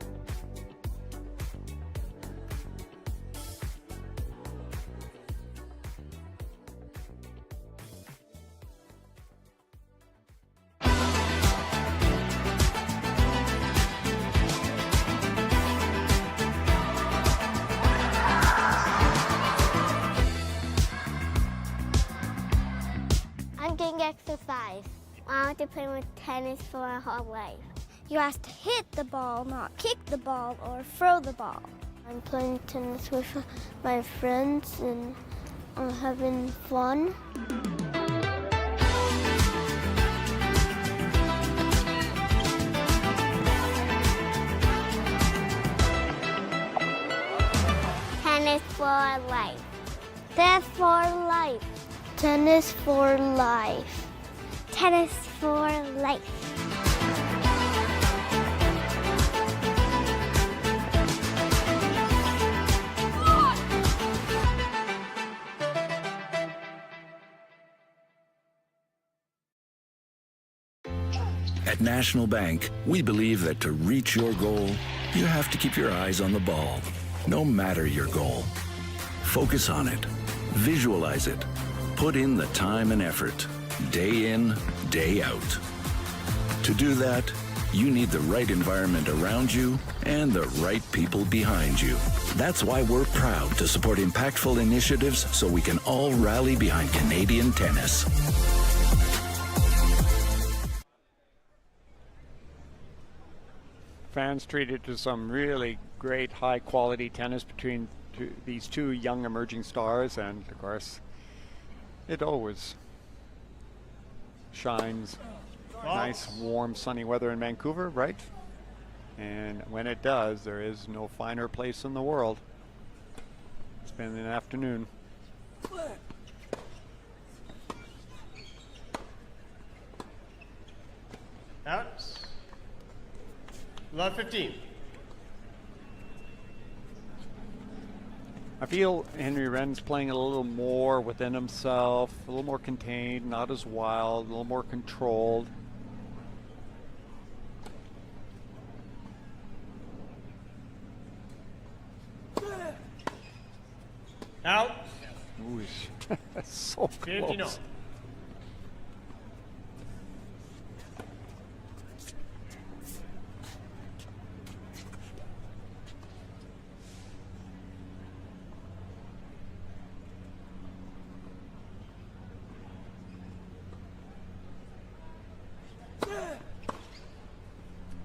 I'm getting exercise. I want to play with tennis for my whole life. You have to hit the ball, not kick the ball or throw the ball. I'm playing tennis with my friends and I'm having fun. Tennis for life. Tennis for life. Tennis for life. Tennis for life. At National Bank, we believe that to reach your goal, you have to keep your eyes on the ball, no matter your goal. Focus on it. Visualize it. Put in the time and effort, day in, day out. To do that, you need the right environment around you and the right people behind you. That's why we're proud to support impactful initiatives so we can all rally behind Canadian tennis. Fans treated to some really great high quality tennis between these two young emerging stars, and of course it always shines. Nice warm sunny weather in Vancouver, right? And when it does, there is no finer place in the world. It's been an afternoon. Out. Love 15. I feel Henry Ren's playing a little more within himself, a little more contained, not as wild, a little more controlled. Out. Ooh, so 15 close.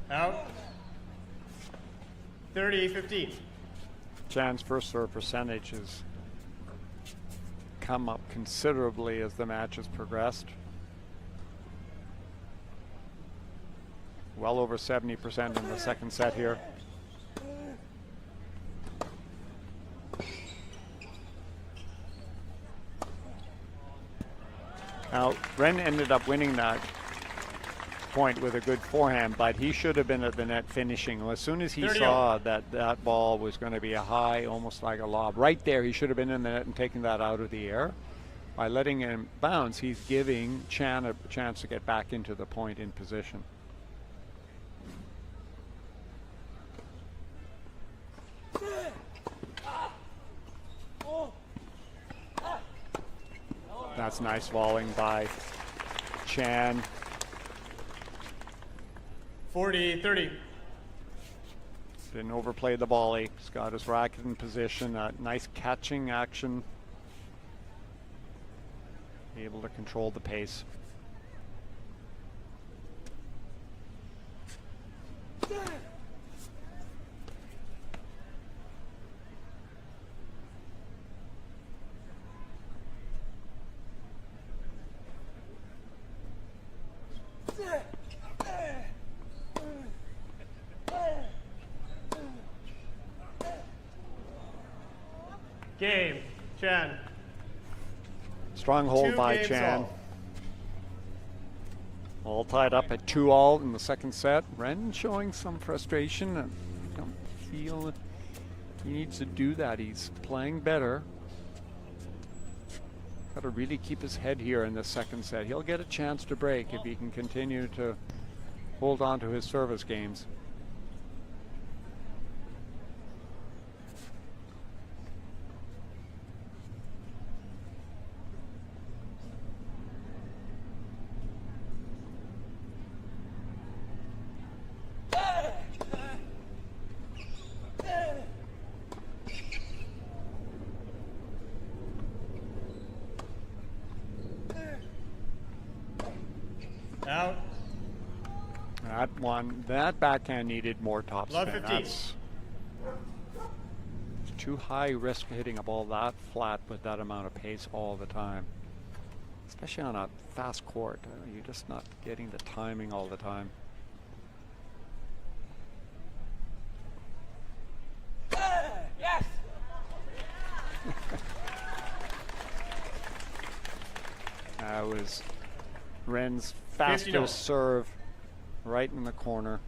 Out. 30-15. Chan's first serve percentage has come up considerably as the match has progressed. Well over 70% in the second set here. Now, Ren ended up winning that point with a good forehand, but he should have been at the net finishing. As soon as he saw that that ball was going to be a high, almost like a lob, right there, he should have been in the net and taken that out of the air. By letting him bounce, he's giving Chan a chance to get back into the point in position. That's nice volleying by Chan. 40-30. Didn't overplay the volley. He's got his racket in position. Nice catching action. Able to control the pace. Game. Chan. Strong hold by Chan. All tied up at 2-all in the second set. Ren showing some frustration. I don't feel that he needs to do that. He's playing better. Got to really keep his head here in the second set. He'll get a chance to break if he can continue to hold on to his service games. Out. That one, that backhand needed more topspin. Love 15. That's too high risk hitting a ball that flat with that amount of pace all the time. Especially on a fast court. You're just not getting the timing all the time. Yes! That was Ren's fastest serve right in the corner.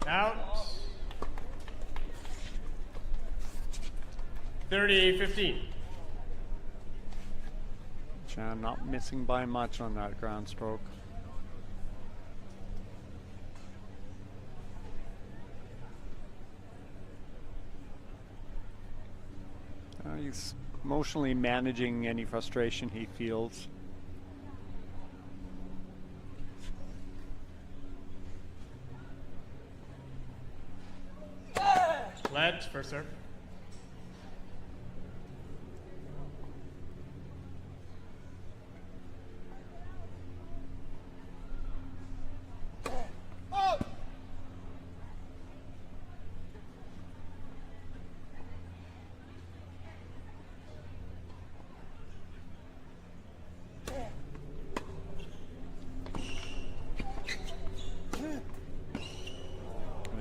Out. 30-15. Chan not missing by much on that ground stroke. He's emotionally managing any frustration he feels. Led for serve.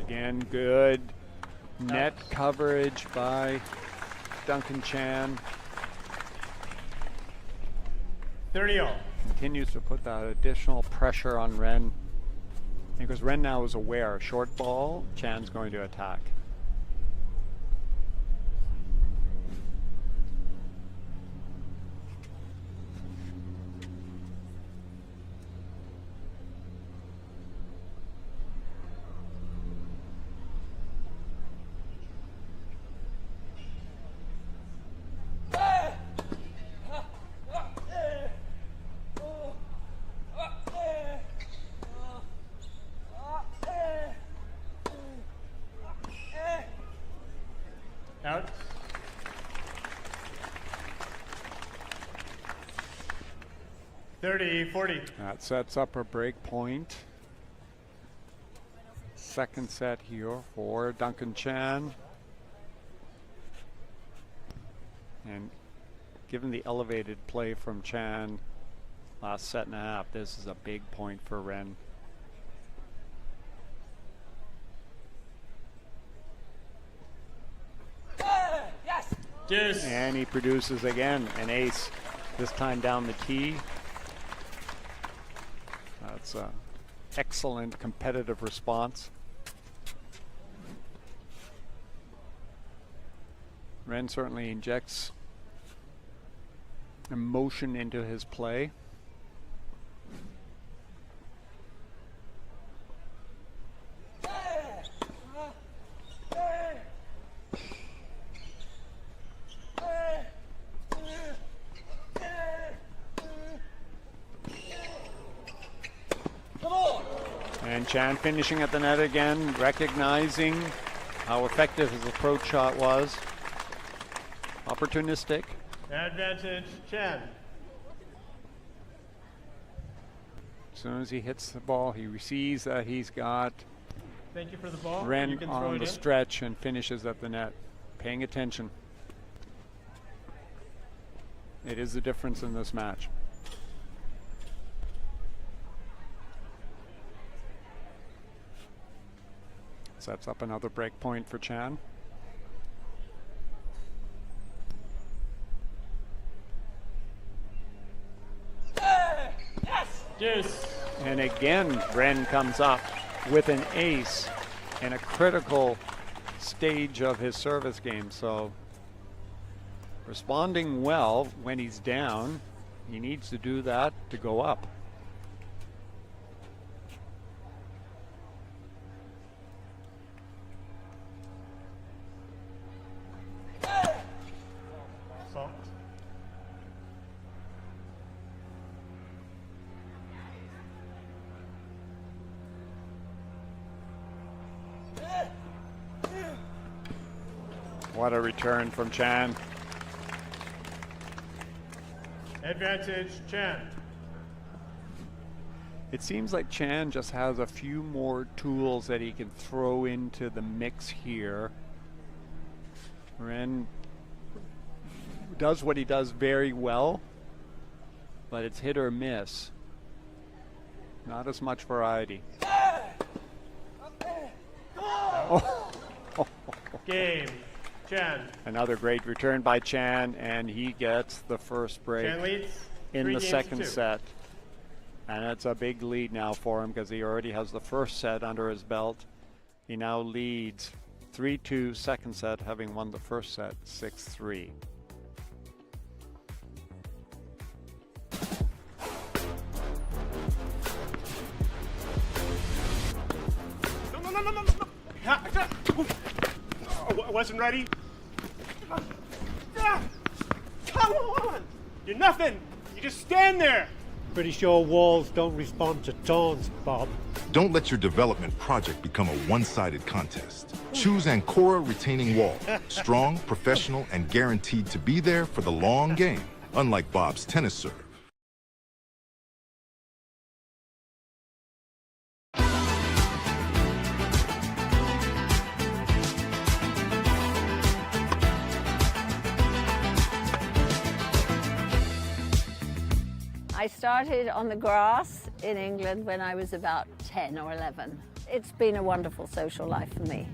Again, good net coverage by Duncan Chan. 30-all. Continues to put that additional pressure on Ren. Because Ren now is aware, short ball, Chan's going to attack. 30-40. That sets up a break point. Second set here for Duncan Chan. And given the elevated play from Chan last set and a half, this is a big point for Ren. Yes. And he produces again an ace, this time down the tee. That's an excellent competitive response. Ren certainly injects emotion into his play. And Chan finishing at the net again, recognizing how effective his approach shot was. Opportunistic. Advantage, Chan. As soon as he hits the ball, he sees that he's got Thank you for the ball. You Ren can throw on it the in. stretch and finishes at the net. Paying attention. It is the difference in this match. Sets up another break point for Chan. Yes. And again, Ren comes up with an ace in a critical stage of his service game. So responding well when he's down, he needs to do that to go up. Salt. What a return from Chan. Advantage, Chan. It seems like Chan just has a few more tools that he can throw into the mix here. Ren does what he does very well, but it's hit or miss. Not as much variety. Oh. Game, Chan. Another great return by Chan, and he gets the first break Chan leads in 3 the games to second 2. set. And it's a big lead now for him because he already has the first set under his belt. He now leads 3-2 second set, having won the first set 6-3. No. I wasn't ready. Come on! You're nothing. You just stand there. Pretty sure walls don't respond to tones, Bob. Don't let your development project become a one-sided contest. Choose Ancora retaining wall. Strong, professional, and guaranteed to be there for the long game. Unlike Bob's tennis serve. I started on the grass in England when I was about 10 or 11. It's been a wonderful social life for me.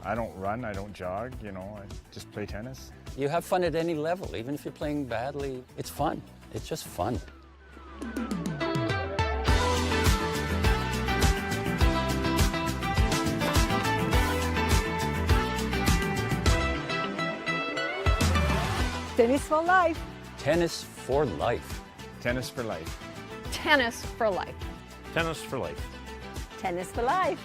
I don't run, I don't jog, you know, I just play tennis. You have fun at any level, even if you're playing badly. It's fun. It's just fun. Tennis for life. Tennis for life. Tennis for life. Tennis for life. Tennis for life. Tennis for life.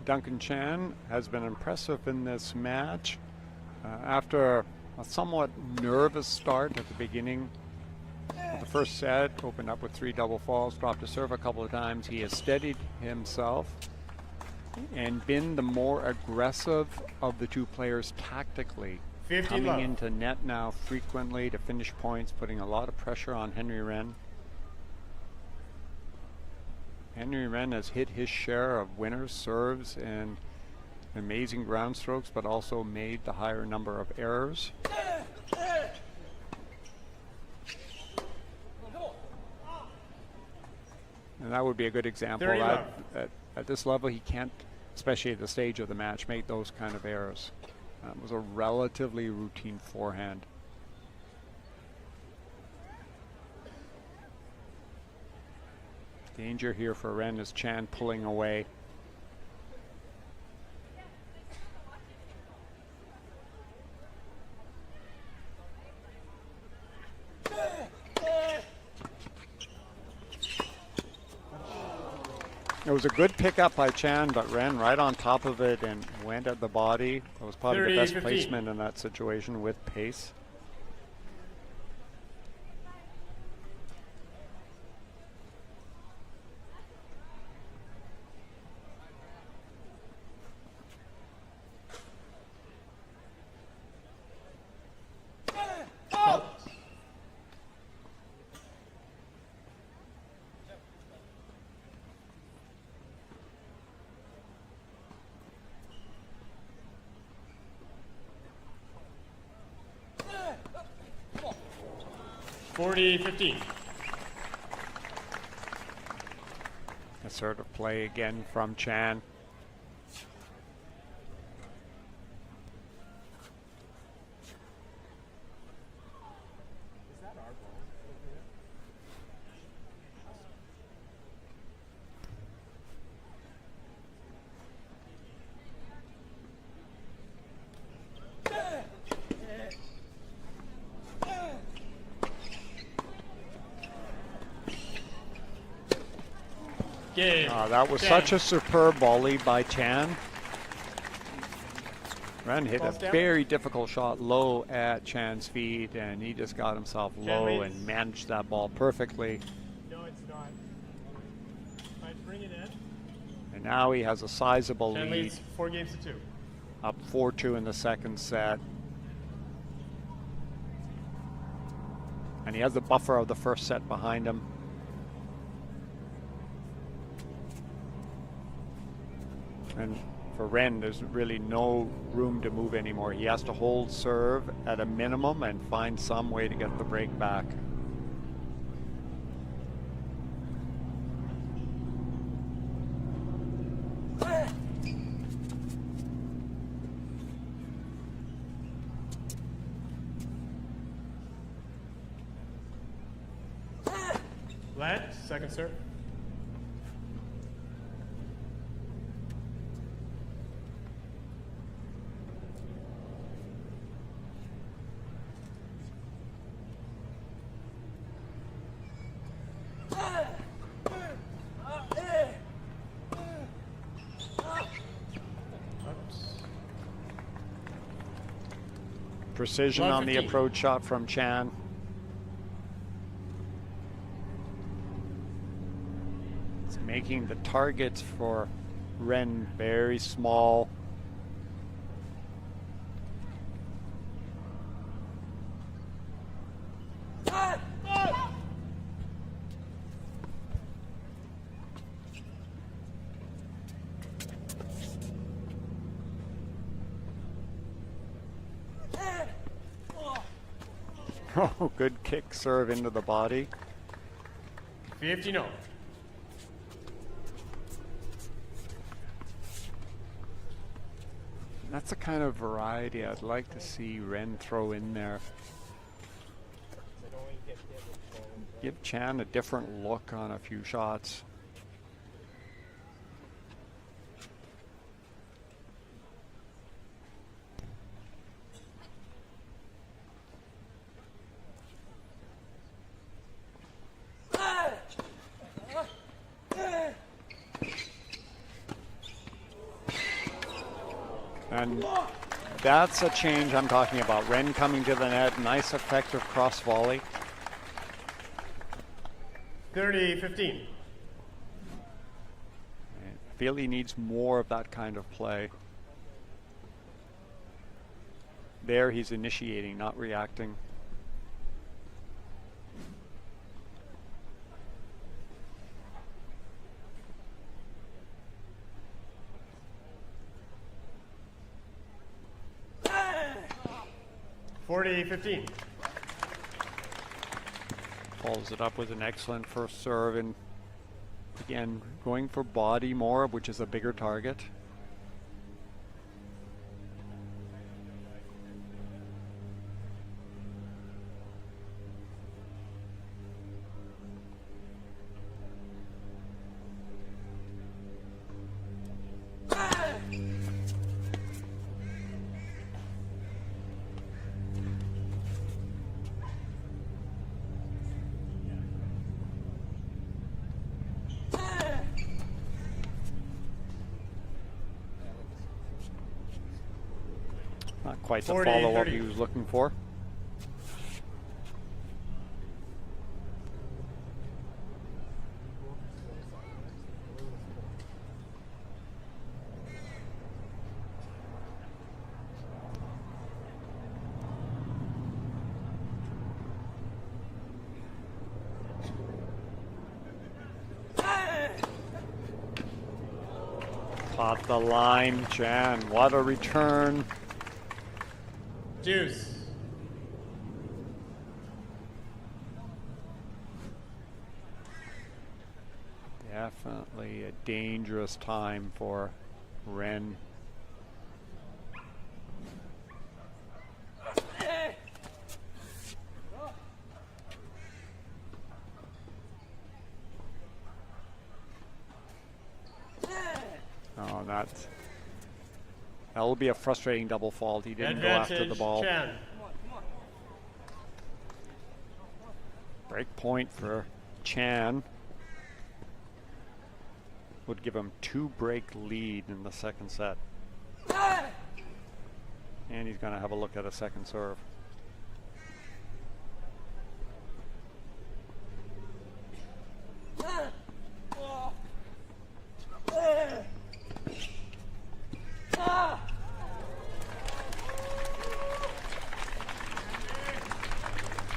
Duncan Chan has been impressive in this match. After A somewhat nervous start at the beginning of the first set. Opened up with 3 double faults, dropped a serve a couple of times. He has steadied himself and been the more aggressive of the two players tactically. 50 Coming love. into net now frequently to finish points, putting a lot of pressure on Henry Wren. Henry Wren has hit his share of winners, serves, and amazing ground strokes, but also made the higher number of errors. And that would be a good example. 30 At this level, he can't, especially at the stage of the match, make those kind of errors. That was a relatively routine forehand. Danger here for Wren is Chan pulling away. It was a good pickup by Chan, but Wren right on top of it and went at the body. It was probably the best 30-15. placement in that situation with pace. $40-15. Assertive play again from Chan. That was such a superb volley by Chan. Wren hit a very difficult shot low at Chan's feet, and he just got himself low and managed that ball perfectly. No, it's not. Alright, bring it in. And now he has a sizable Chan lead. leads 4-2. Up 4-2 in the second set. And he has the buffer of the first set behind him. And for Wren, there's really no room to move anymore. He has to hold serve at a minimum and find some way to get the break back. Let, second serve. Precision on the 115. approach shot from Chan. It's making the targets for Wren very small. Oh, good kick serve into the body. 50-0. That's the kind of variety I'd like to see Wren throw in there. Give Chan a different look on a few shots. And That's a change I'm talking about. Ren coming to the net, nice effective cross volley. 30-15. I feel he needs more of that kind of play. There he's initiating, not reacting. $40-15. Follows it up with an excellent first serve, and again going for body more, which is a bigger target. Not quite the follow-up he was looking for. Caught the line, Chan. What a return. Deuce. Definitely a dangerous time for Ren. Oh, that will be a frustrating double fault. He didn't go after the ball. Chan. Break point for Chan. Would give him 2-break lead in the second set. And he's going to have a look at a second serve.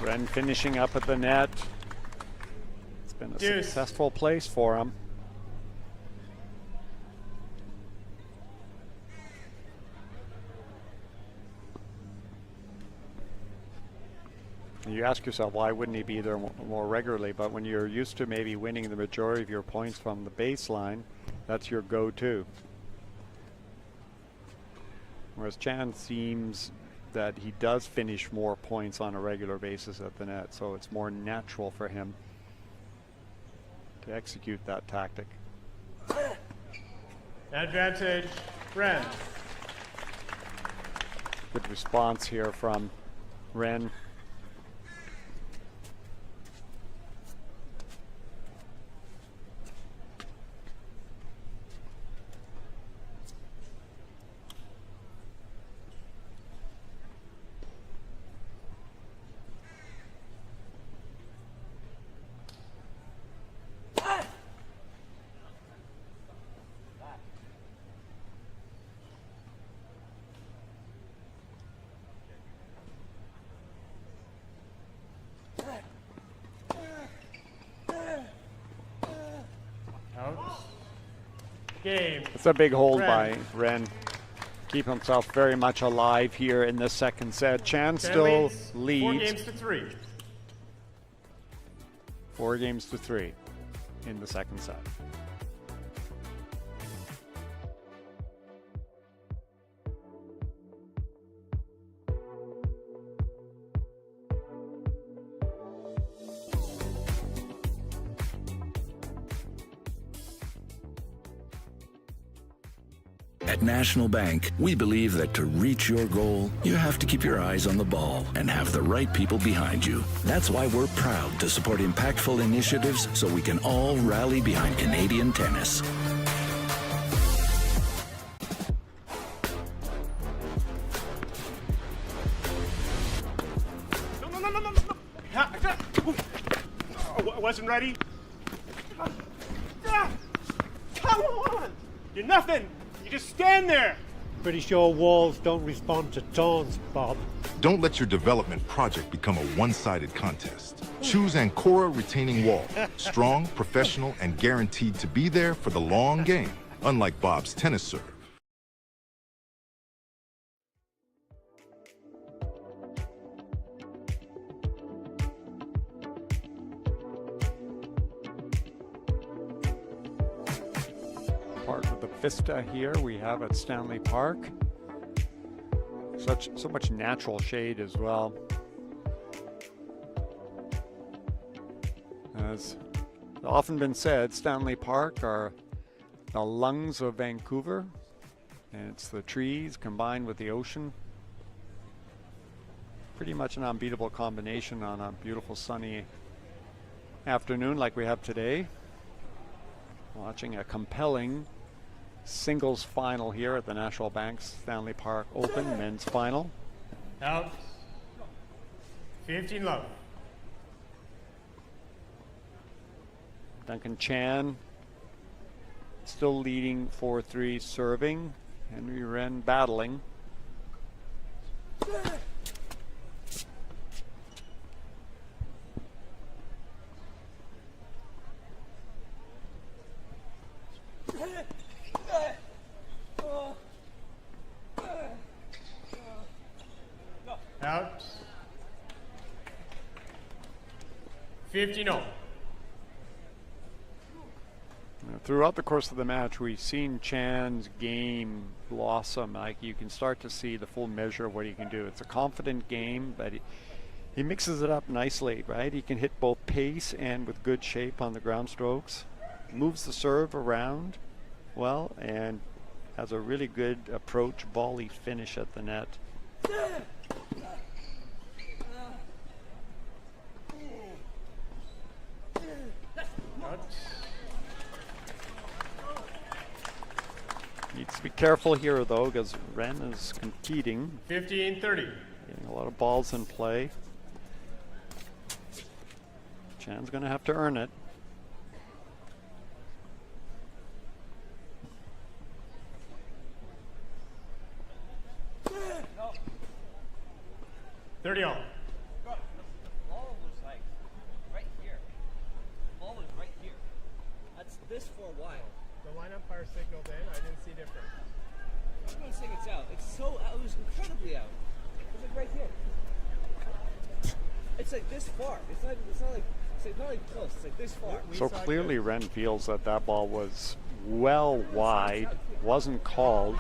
Ren finishing up at the net. It's been a successful place for him. You ask yourself, why wouldn't he be there more regularly? But when you're used to maybe winning the majority of your points from the baseline, that's your go-to. Whereas Chan seems that he does finish more points on a regular basis at the net, so it's more natural for him to execute that tactic. Advantage, Ren. Good response here from Ren. Game. It's a big hold by Ren. Keep himself very much alive here in the second set. Chan still leads. 4-3. 4-3 in the second set. At National Bank, we believe that to reach your goal, you have to keep your eyes on the ball and have the right people behind you. That's why we're proud to support impactful initiatives so we can all rally behind Canadian tennis. Person ready? Come on! You're nothing! You just stand there! Pretty sure walls don't respond to taunts, Bob. Don't let your development project become a one-sided contest. Choose Ancora Retaining Wall. Strong, professional, and guaranteed to be there for the long game, unlike Bob's tennis serve. Part of the vista here we have at Stanley Park. So much natural shade as well. As often been said, Stanley Park are the lungs of Vancouver, and it's the trees combined with the ocean. Pretty much an unbeatable combination on a beautiful sunny afternoon like we have today. Watching a compelling singles final here at the National Bank Stanley Park Open men's final. Out. 15 love. Duncan Chan still leading 4-3 serving. Henry Wren battling. Out. 15-0. Throughout the course of the match, we've seen Chan's game blossom. Like, you can start to see the full measure of what he can do. It's a confident game, but he mixes it up nicely, right? He can hit both pace and with good shape on the ground strokes. Moves the serve around well and has a really good approach volley finish at the net. Needs to be careful here though, because Wren is competing. 15-30. Getting a lot of balls in play. Chan's going to have to earn it. No. 30-all. The ball was like right here. The ball was right here. That's this for a while. The line umpire signaled in. I didn't see different. Everyone's saying it's out. It's so out. It was incredibly out. It's like right here. It's like this far. It's not like close. It's like this far. So clearly Wren feels that that ball was well wide, wasn't called.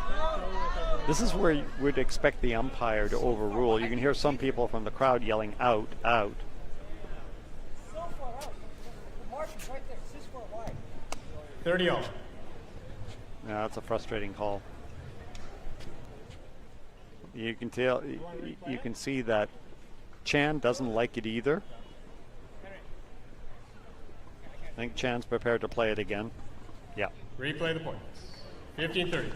This is where you would expect the umpire to overrule. You can hear some people from the crowd yelling out, out. So far out. The margin's right there. It's this far wide. 30-all. Yeah, that's a frustrating call. You can tell, you can see that Chan doesn't like it either. I think Chan's prepared to play it again. Yeah. Replay the points. 15-30.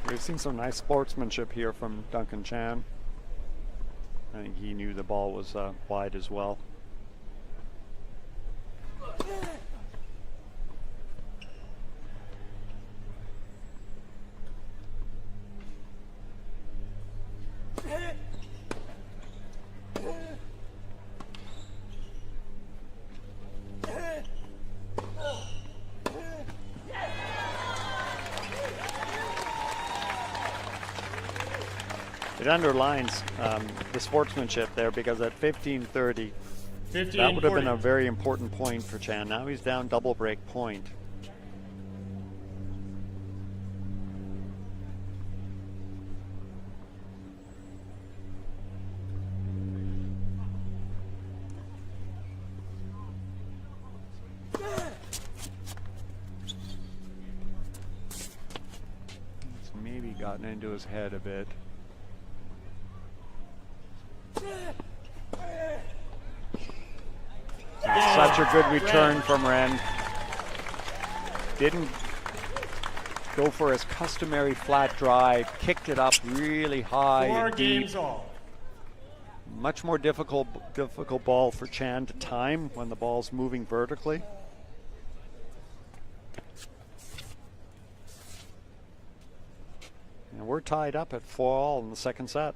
We've seen some nice sportsmanship here from Duncan Chan. I think he knew the ball was wide as well. It underlines the sportsmanship there, because at 15-30, that would have been a very important point for Chan. Now he's down double break point. It's maybe gotten into his head a bit. Such a good return from Wren. Didn't go for his customary flat drive, kicked it up really high and deep. 4 games all. Much more difficult ball for Chan to time when the ball's moving vertically. And we're tied up at 4-all in the second set.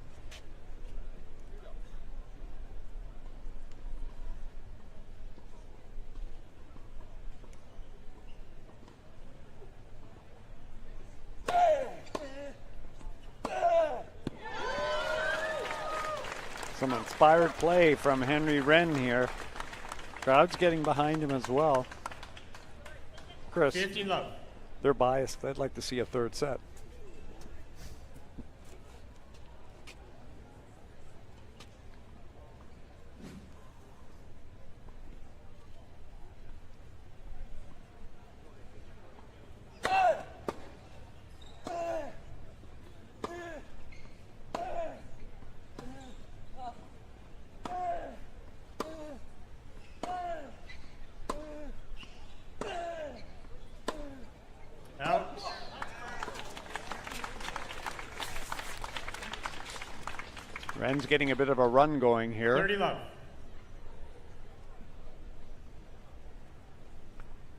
Some inspired play from Henry Wren here. Crowd's getting behind him as well. Chris, 15 love. They're biased. They'd like to see a third set. Out. Wren's getting a bit of a run going here. 30 love.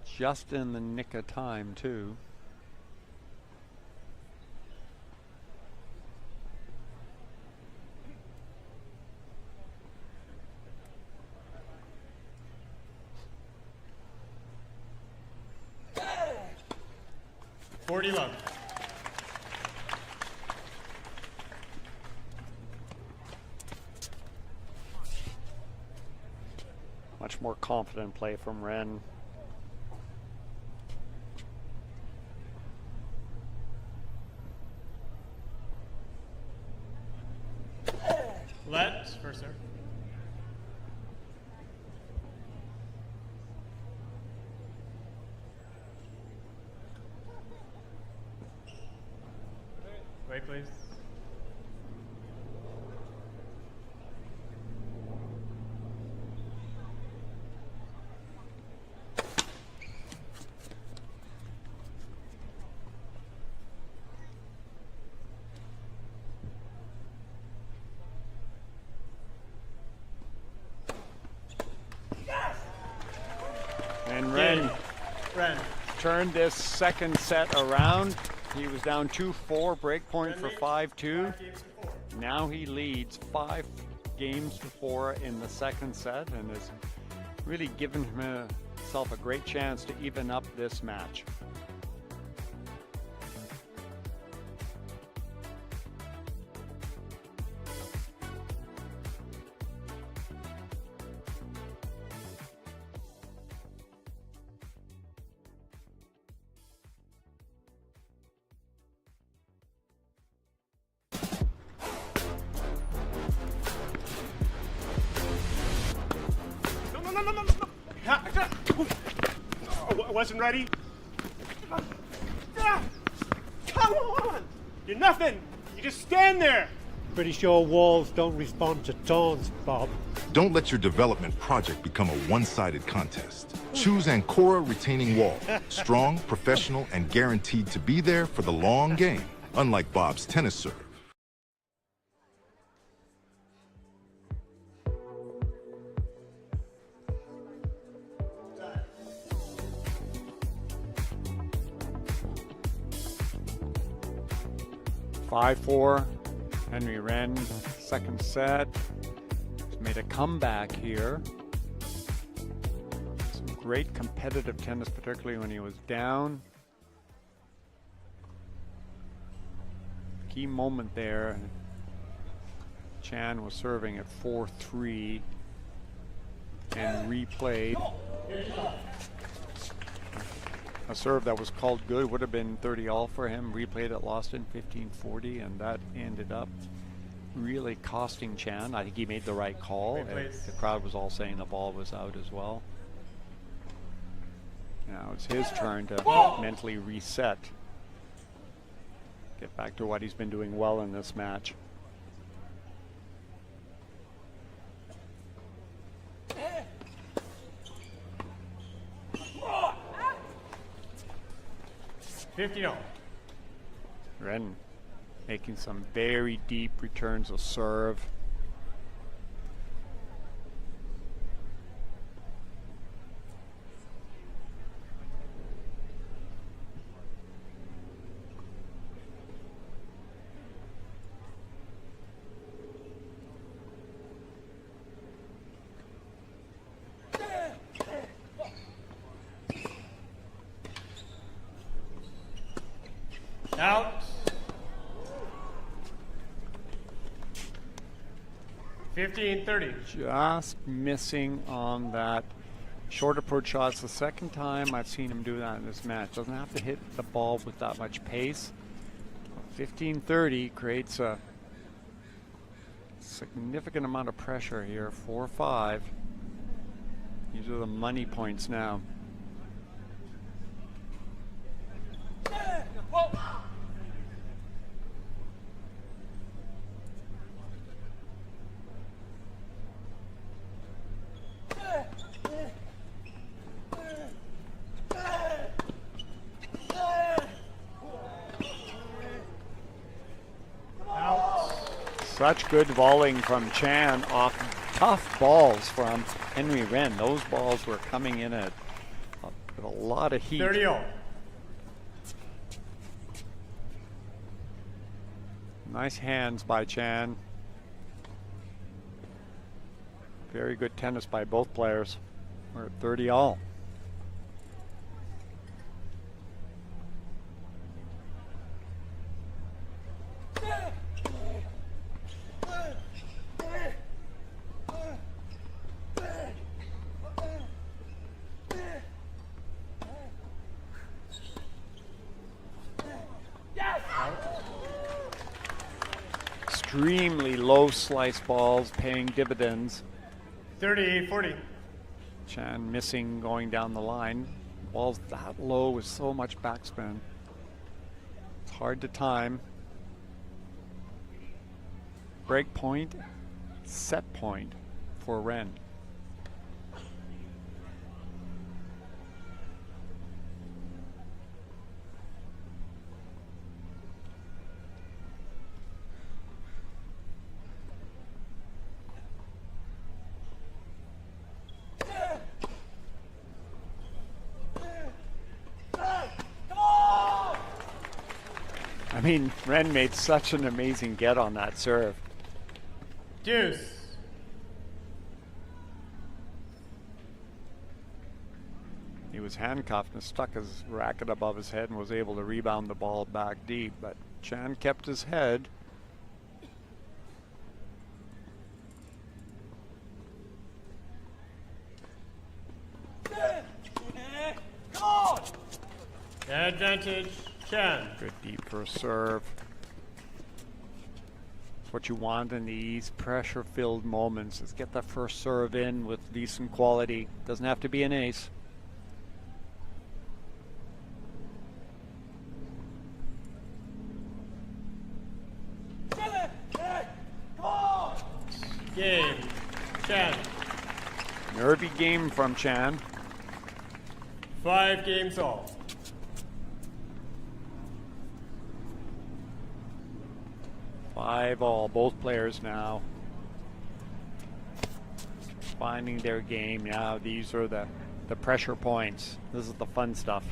Just in the nick of time, too. Love. Much more confident play from Wren. Let first serve. Wait, please. And Wren turned this second set around. He was down 2-4, break point for 5-2. Now he leads 5 games to 4 in the second set and has really given himself a great chance to even up this match. I wasn't ready. Come on! You're nothing. You just stand there. Pretty sure walls don't respond to taunts, Bob. Don't let your development project become a one-sided contest. Choose Ancora Retaining Wall. Strong, professional, and guaranteed to be there for the long game. Unlike Bob's tennis serve. Five-4, Henry Wren, second set. He's made a comeback here. Some great competitive tennis, particularly when he was down. Key moment there. Chan was serving at 4-3 and replayed. A serve that was called good, would have been 30-all for him. Replayed it, lost in 15-40, and that ended up really costing Chan. I think he made the right call. The crowd was all saying the ball was out as well. Now it's his turn to mentally reset. Get back to what he's been doing well in this match. Wren making some very deep returns of serve. 15-30. Just missing on that short approach shot. It's the second time I've seen him do that in this match. Doesn't have to hit the ball with that much pace. 15-30 creates a significant amount of pressure here. 4-5. These are the money points now. Such good volleying from Chan off tough balls from Henry Wren. Those balls were coming in at a lot of heat. 30-all. Nice hands by Chan. Very good tennis by both players. We're at 30-all. Extremely low slice balls paying dividends. 38-40. Chan missing going down the line. Balls that low with so much backspin. It's hard to time. Break point, set point for Wren. I mean, Wren made such an amazing get on that serve. Deuce. He was handcuffed and stuck his racket above his head and was able to rebound the ball back deep, but Chan kept his head. Advantage, Chan. Good deep first serve. It's what you want in these pressure-filled moments, is get that first serve in with decent quality. Doesn't have to be an ace. Game, Chan. Nervy game from Chan. 5 games all. Five all, both players now finding their game. Now these are the pressure points. This is the fun stuff.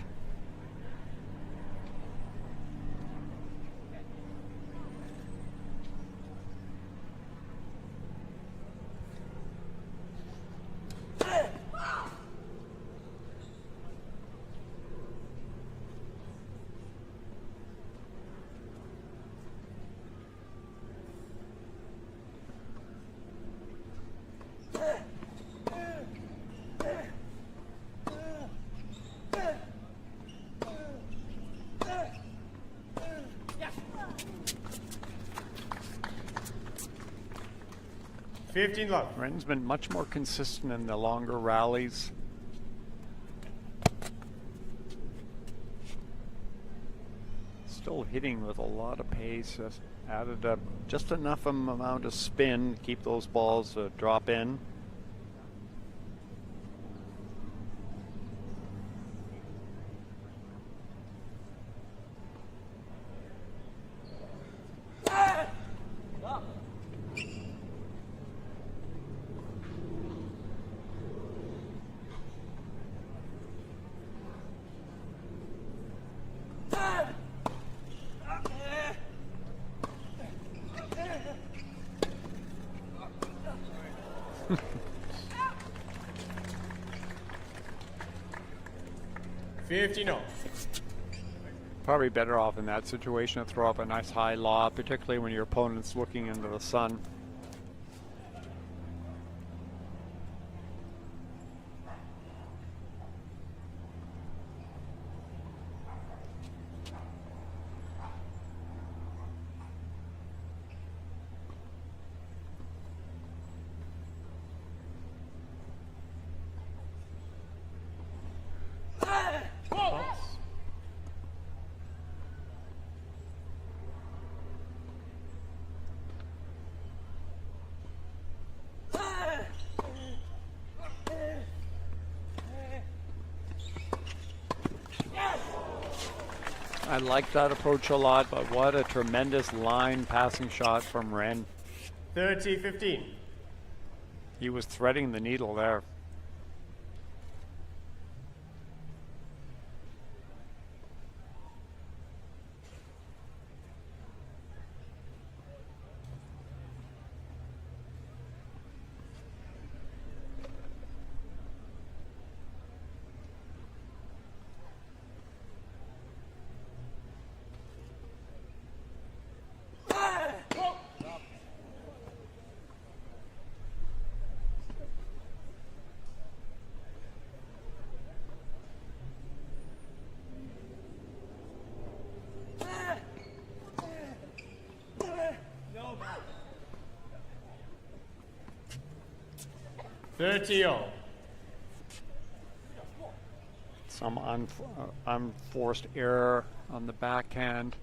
Wren's been much more consistent in the longer rallies. Still hitting with a lot of pace. Added up just enough amount of spin to keep those balls drop in. Probably better off in that situation to throw up a nice high lob, particularly when your opponent's looking into the sun. I like that approach a lot, but what a tremendous line passing shot from Ren. 30-15. He was threading the needle there. Some unforced error on the backhand.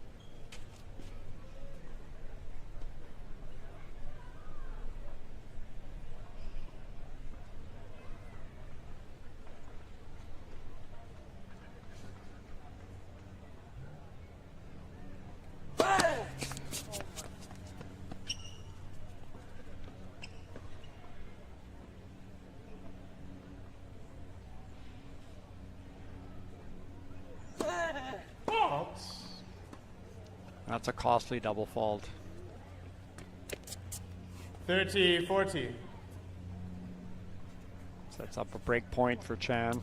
That's a costly double fault. 30-40. Sets up a break point for Chan.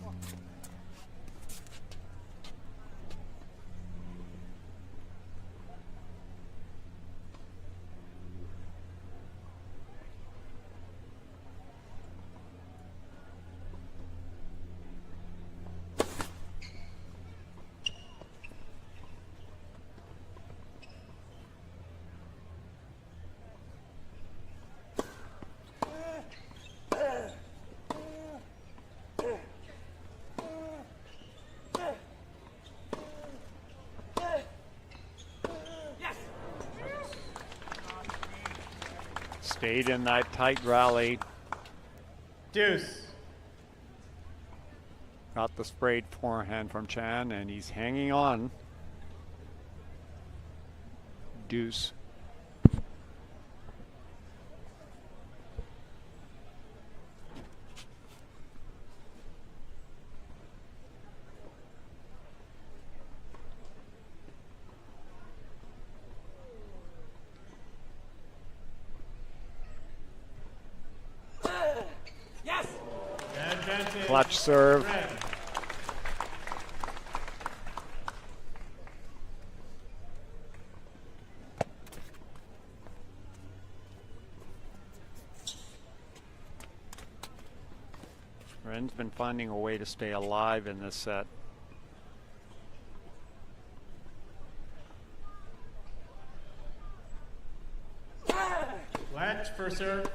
Stayed in that tight rally. Deuce. Got the sprayed forehand from Chan, and he's hanging on. Deuce. Clutch serve. Ren's been finding a way to stay alive in this set. Latch for serve.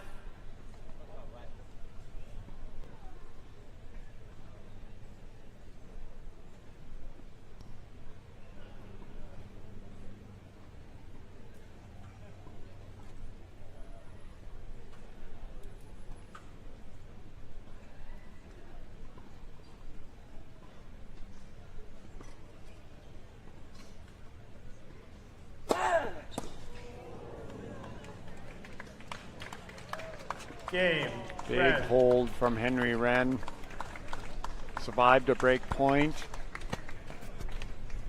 Game. Big Red. hold from Henry Ren. Survived a break point.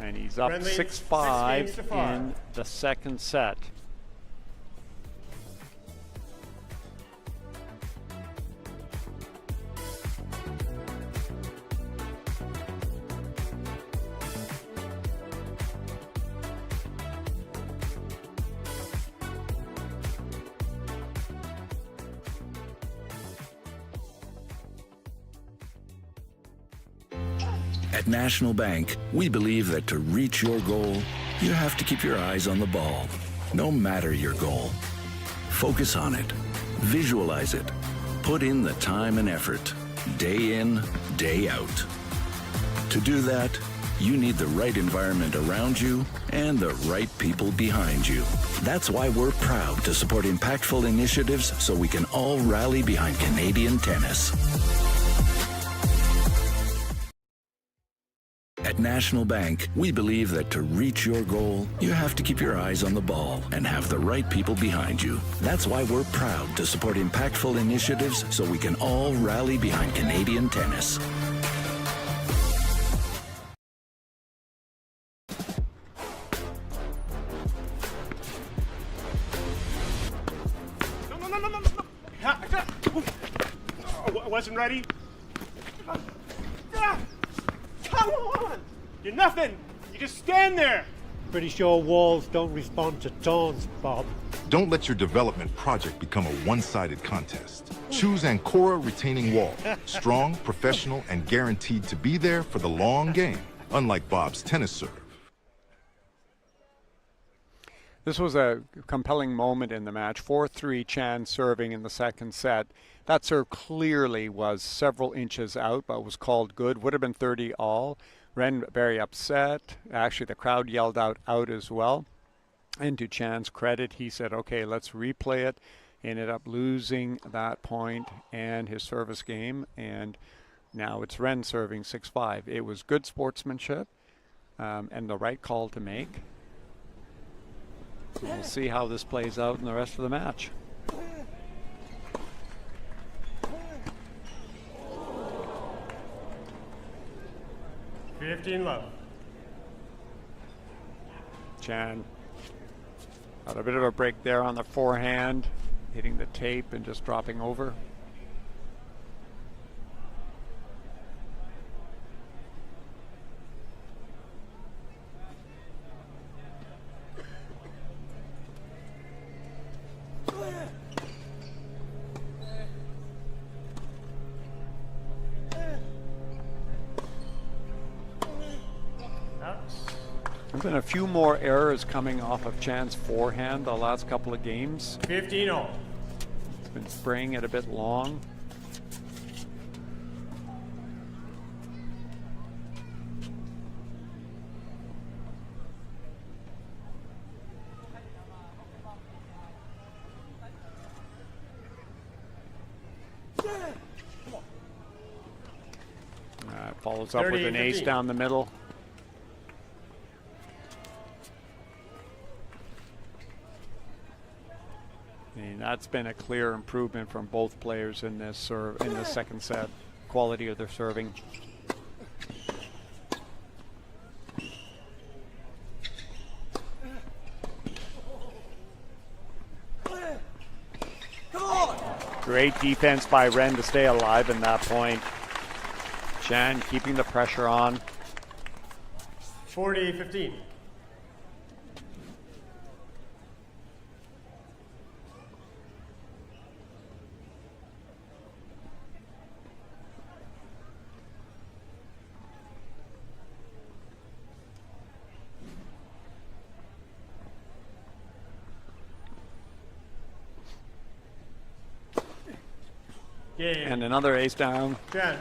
And he's up Ren leads 6-5 6 games to 5. in the second set. At National Bank, we believe that to reach your goal, you have to keep your eyes on the ball, no matter your goal. Focus on it. Visualize it. Put in the time and effort, day in, day out. To do that, you need the right environment around you and the right people behind you. That's why we're proud to support impactful initiatives so we can all rally behind Canadian tennis. At National Bank, we believe that to reach your goal, you have to keep your eyes on the ball and have the right people behind you. That's why we're proud to support impactful initiatives so we can all rally behind Canadian tennis. I wasn't ready. Come on! You're nothing! You just stand there! Pretty sure walls don't respond to taunts, Bob. Don't let your development project become a one-sided contest. Choose Ancora Retaining Wall. Strong, professional, and guaranteed to be there for the long game, unlike Bob's tennis serve. This was a compelling moment in the match. 4-3 Chan serving in the second set. That serve clearly was several inches out, but was called good. Would have been 30 all. Ren very upset. Actually, the crowd yelled out as well. And to Chan's credit, he said, okay, let's replay it. Ended up losing that point and his service game. And now it's Ren serving 6-5. It was good sportsmanship and the right call to make. We'll see how this plays out in the rest of the match. Love. Chan got a bit of a break there on the forehand, hitting the tape and just dropping over. There's been a few more errors coming off of Chan's forehand the last couple of games. 15 all. It's been spraying it a bit long. Follows up with an ace down the middle. And that's been a clear improvement from both players in this second set. Quality of their serving. Great defense by Ren to stay alive in that point. Chan keeping the pressure on. 40-15. And another ace down. Chan.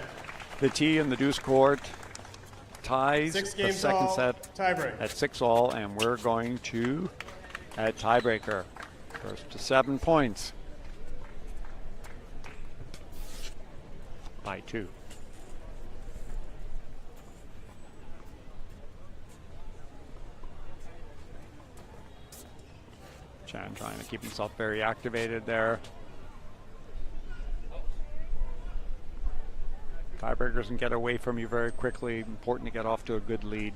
The tee in the deuce court ties the second set tiebreak at 6 all, and we're going to at tiebreaker. First to 7 points by 2. Chan trying to keep himself very activated there. Tiebreakers can get away from you very quickly. Important to get off to a good lead.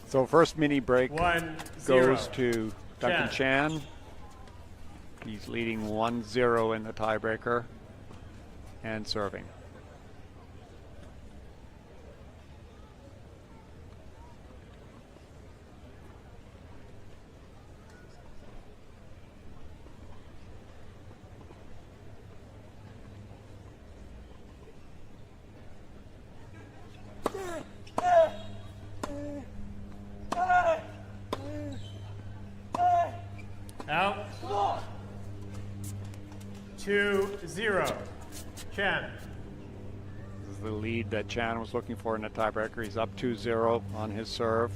So first mini break goes to Duncan Chan. He's leading 1-0 in the tiebreaker and serving. 2-0. Chan. This is the lead that Chan was looking for in a tiebreaker. He's up 2-0 on his serve.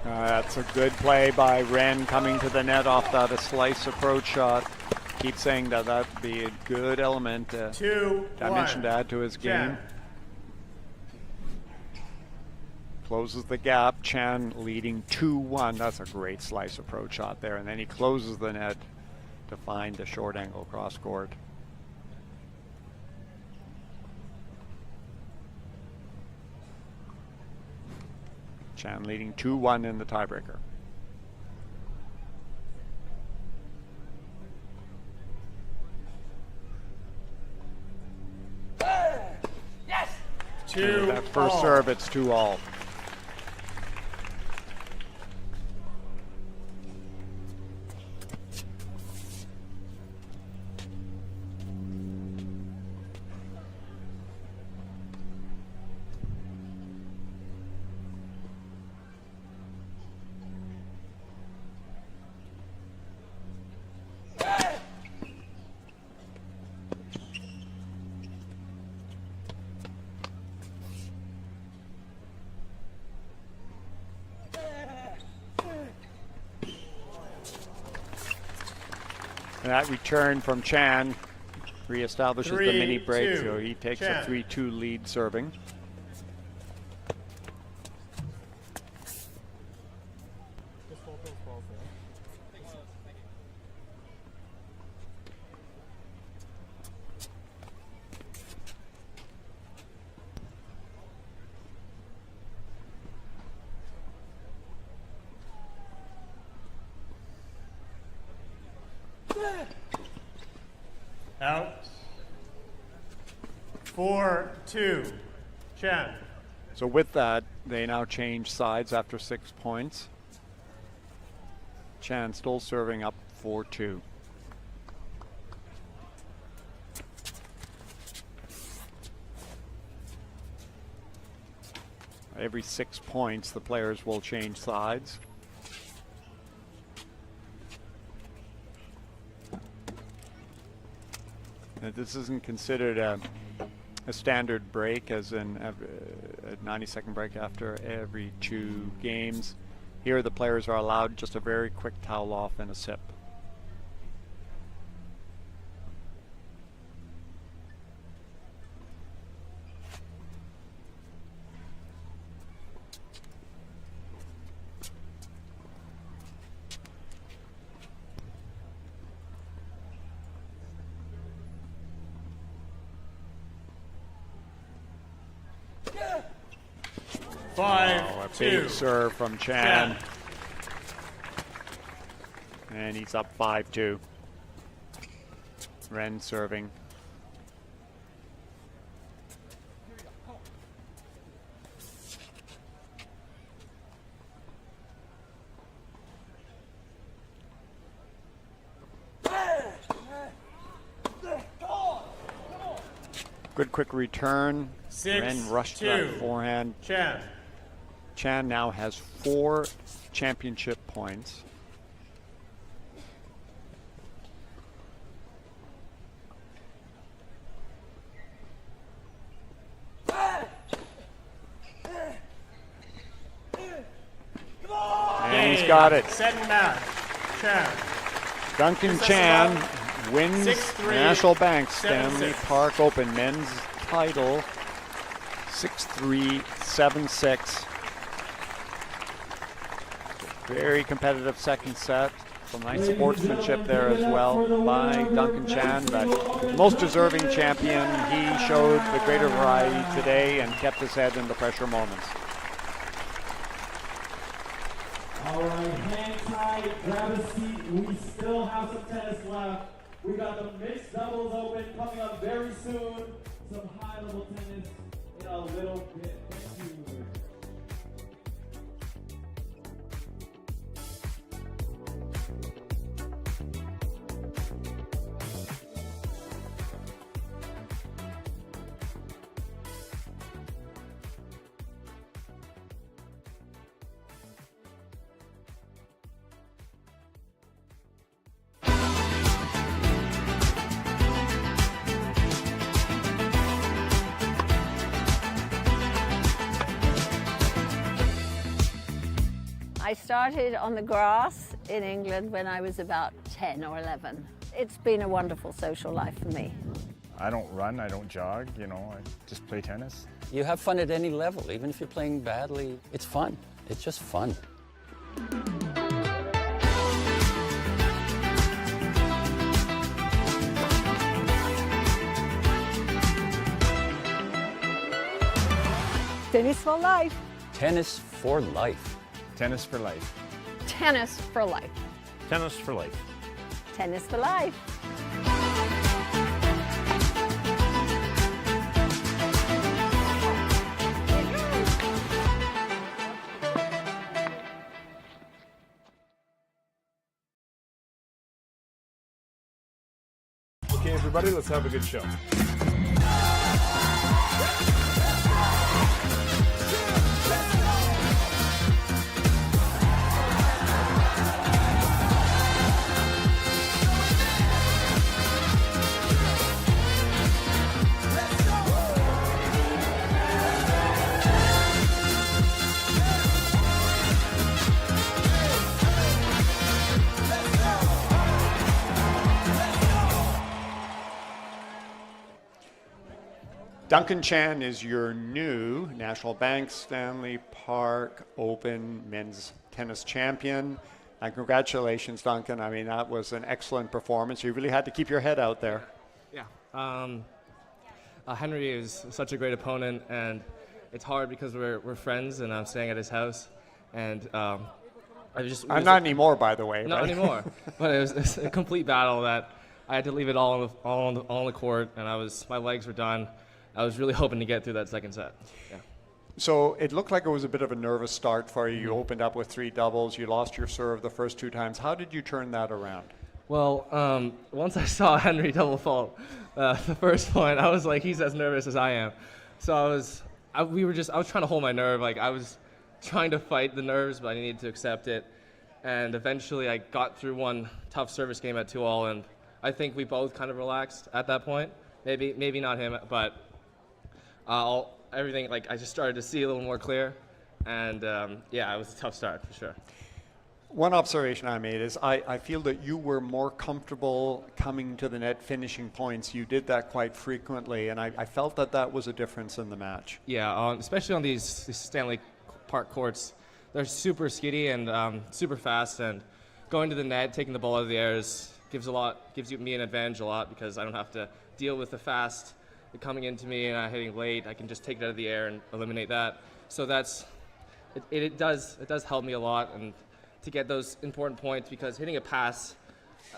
That's a good play by Ren coming to the net off that a slice approach shot. Keep saying that that'd be a good element, dimension to add to his game. Closes the gap. Chan leading 2-1. That's a great slice approach shot there. And then he closes the net to find the short angle cross court. Chan leading 2-1 in the tiebreaker. Yes! That first serve, it's 2-all. That return from Chan reestablishes the mini break, so he takes a 3-2 lead serving. Out. 4-2. Chan. So with that, they now change sides after 6 points. Chan still serving up 4-2. Every 6 points, the players will change sides. This isn't considered a standard break, as in a 90-second break after every 2 games. Here the players are allowed just a very quick towel off and a sip. A big serve from Chan. And he's up 5-2. Ren serving. Good quick return. Ren rushed to that forehand. Chan now has 4 championship points. And he's got it. Set and match. Chan. Duncan Chan wins National Bank's Stanley Park Open men's title 6-3, 7-6. Very competitive second set. Some nice sportsmanship there as well by Duncan Chan. But most deserving champion. He showed the greater variety today and kept his head in the pressure moments. All right, hang tight, grab a seat. We still have some tennis left. We got the mixed doubles open coming up very soon. Some high-level tennis in a little bit. Thank you. I started on the grass in England when I was about 10 or 11. It's been a wonderful social life for me. I don't run, I don't jog, you know, I just play tennis. You have fun at any level, even if you're playing badly. It's fun. It's just fun. Tennis for life. Tennis for life. Tennis for life. Tennis for life. Tennis for life. Tennis for life. Okay, everybody, let's have a good show. Duncan Chan is your new National Bank Stanley Park Open men's tennis champion. And congratulations, Duncan. I mean, that was an excellent performance. You really had to keep your head out there. Yeah. Henry is such a great opponent, and it's hard because we're friends, and I'm staying at his house. And I'm not anymore, by the way. Not anymore. But it was a complete battle that I had to leave it all on the court, and my legs were done. I was really hoping to get through that second set. Yeah. So it looked like it was a bit of a nervous start for you. You opened up with 3 doubles. You lost your serve the first 2 times. How did you turn that around? Well, once I saw Henry double fault the first point, I was like, he's as nervous as I am. So I was trying to hold my nerve. Like, I was trying to fight the nerves, but I needed to accept it. And eventually I got through one tough service game at 2-all, and I think we both kind of relaxed at that point. Maybe not him, but everything, like, I just started to see a little more clear. And yeah, it was a tough start for sure. One observation I made is I feel that you were more comfortable coming to the net, finishing points. You did that quite frequently, and I felt that was a difference in the match. Yeah, especially on these Stanley Park courts. They're super skiddy and super fast, and going to the net, taking the ball out of the air gives me an advantage a lot, because I don't have to deal with the fast coming into me and hitting late. I can just take it out of the air and eliminate that. So it does help me a lot, and to get those important points, because hitting a pass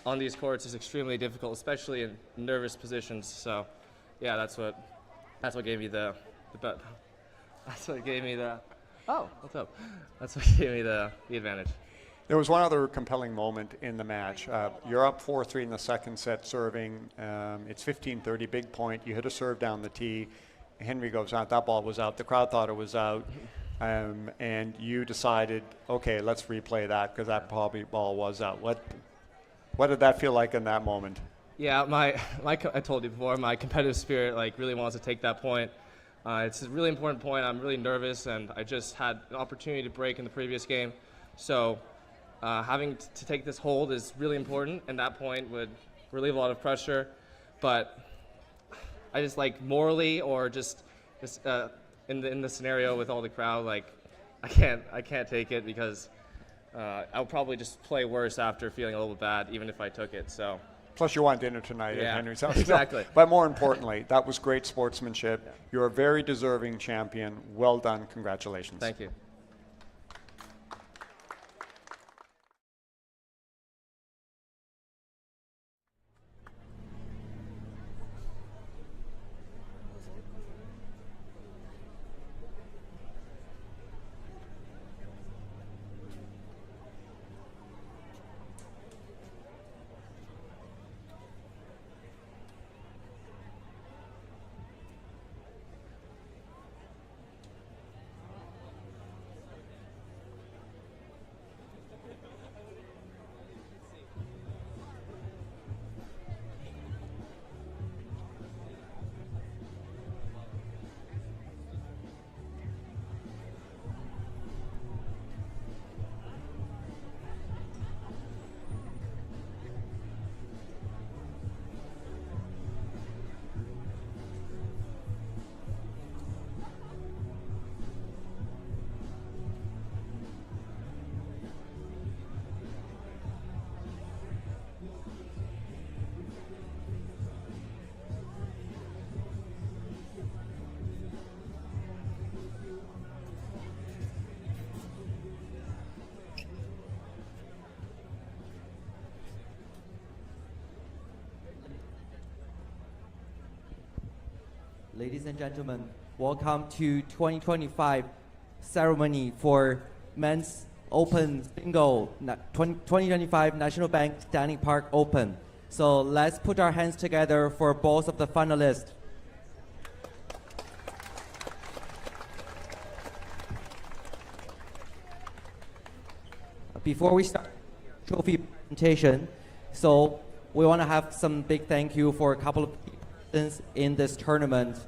on these courts is extremely difficult, especially in nervous positions. So yeah, that's what gave me the advantage. There was one other compelling moment in the match. You're up 4-3 in the second set serving. It's 15-30, big point. You hit a serve down the tee. Henry goes out. That ball was out. The crowd thought it was out. And you decided, okay, let's replay that, because that probably ball was out. What did that feel like in that moment? Yeah, I told you before, my competitive spirit really wants to take that point. It's a really important point. I'm really nervous, and I just had an opportunity to break in the previous game. So having to take this hold is really important, and that point would relieve a lot of pressure. But I just morally, or just in the scenario with all the crowd, I can't take it, because I'll probably just play worse after feeling a little bad, even if I took it. So. Plus, you want dinner tonight at Henry's house. Exactly. No, but more importantly, that was great sportsmanship. Yeah. You're a very deserving champion. Well done. Congratulations. Thank you. ladies and gentlemen, welcome to 2025 ceremony for Men's Open Single 2025 National Bank Stanley Park Open. So let's put our hands together for both of the finalists. Before we start trophy presentation, so we want to have some big thank you for a couple of persons in this tournament.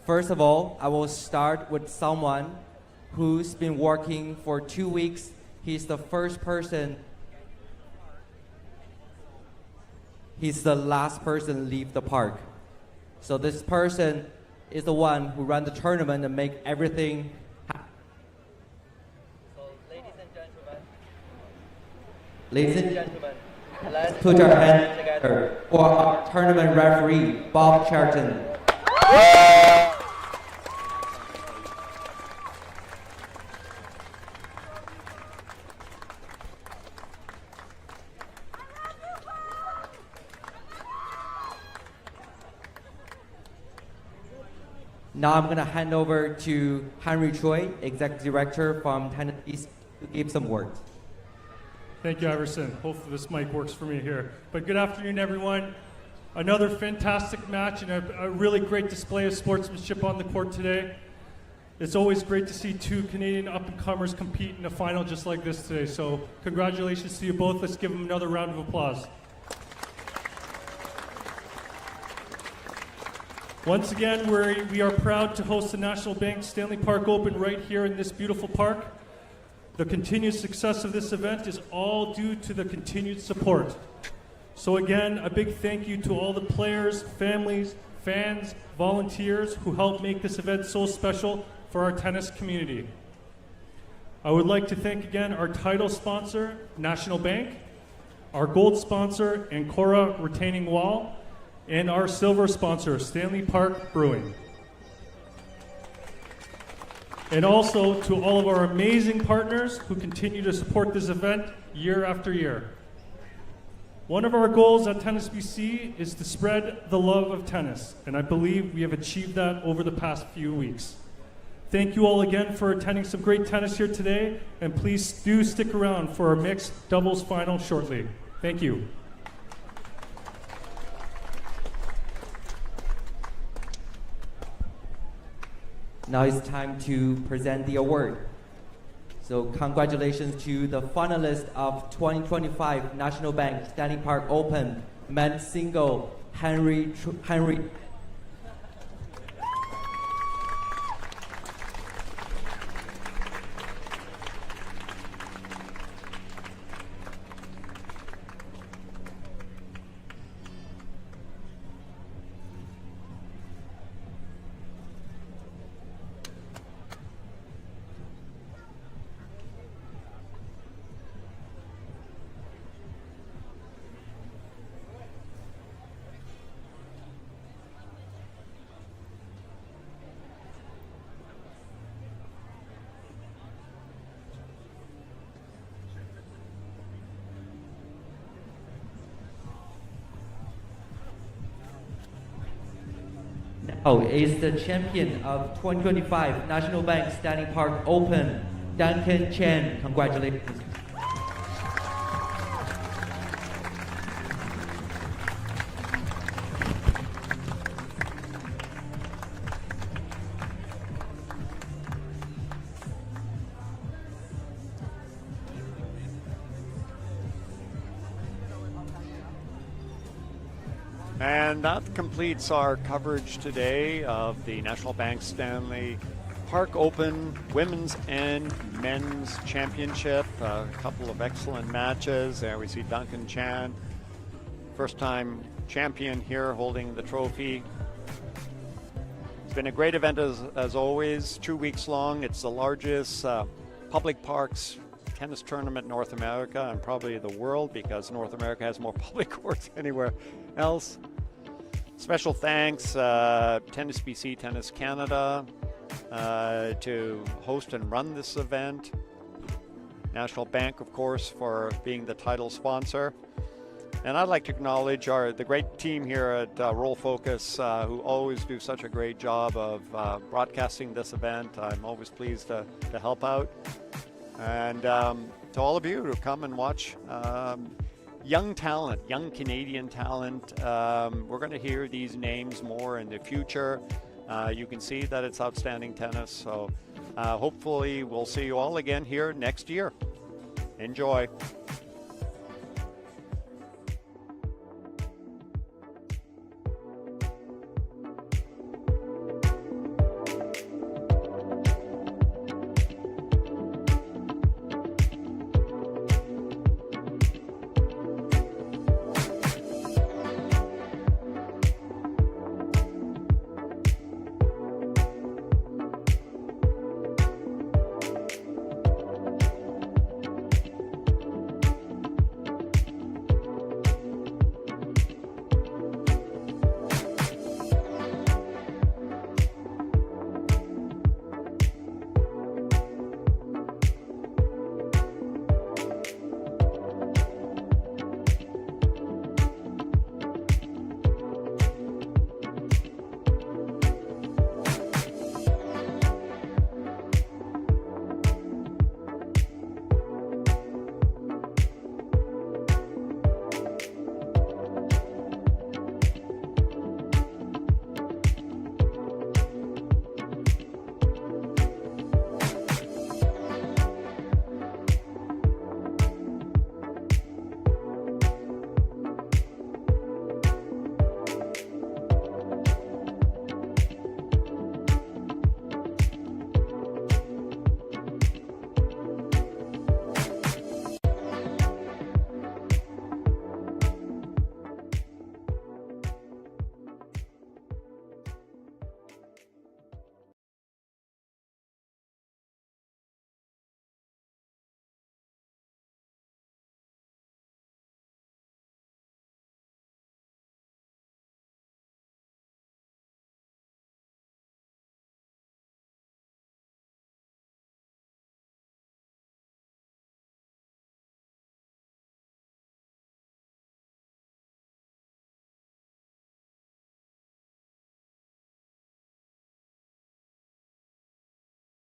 First of all, I will start with someone who's been working for 2 weeks. He's the first person. He's the last person to leave the park. So this person is the one who ran the tournament and make everything happen. So ladies and gentlemen, let's put our hands together for our tournament referee, Bob Charlton. Now I'm going to hand over to Henry Choi, Executive Director from Tennis East, to give some words. Thank you, Iverson. Hopefully this mic works for me here. But good afternoon, everyone. Another fantastic match and a really great display of sportsmanship on the court today. It's always great to see two Canadian up-and-comers compete in a final just like this today. So congratulations to you both. Let's give them another round of applause. Once again, we are proud to host the National Bank Stanley Park Open right here in this beautiful park. The continued success of this event is all due to the continued support. So again, a big thank you to all the players, families, fans, volunteers who helped make this event so special for our tennis community. I would like to thank again our title sponsor, National Bank, our gold sponsor, Ancora Retaining Wall, and our silver sponsor, Stanley Park Brewing. And also to all of our amazing partners who continue to support this event year after year. One of our goals at Tennis BC is to spread the love of tennis, and I believe we have achieved that over the past few weeks. Thank you all again for attending some great tennis here today, and please do stick around for our mixed doubles final shortly. Thank you. Now it's time to present the award. So congratulations to the finalist of 2025 National Bank Stanley Park Open Men's Single, Henry. Now is the champion of 2025 National Bank Stanley Park Open, Duncan Chen. Congratulations. And that completes our coverage today of the National Bank Stanley Park Open Women's and Men's Championship. A couple of excellent matches. There we see Duncan Chan, first time champion here, holding the trophy. It's been a great event as always, 2 weeks long. It's the largest public parks tennis tournament in North America and probably the world, because North America has more public courts anywhere else. Special thanks Tennis BC, Tennis Canada to host and run this event. National Bank, of course, for being the title sponsor. And I'd like to acknowledge the great team here at Roll Focus, who always do such a great job of broadcasting this event. I'm always pleased to help out. And to all of you who come and watch young talent, young Canadian talent. We're going to hear these names more in the future. You can see that it's outstanding tennis. So hopefully we'll see you all again here next year. Enjoy.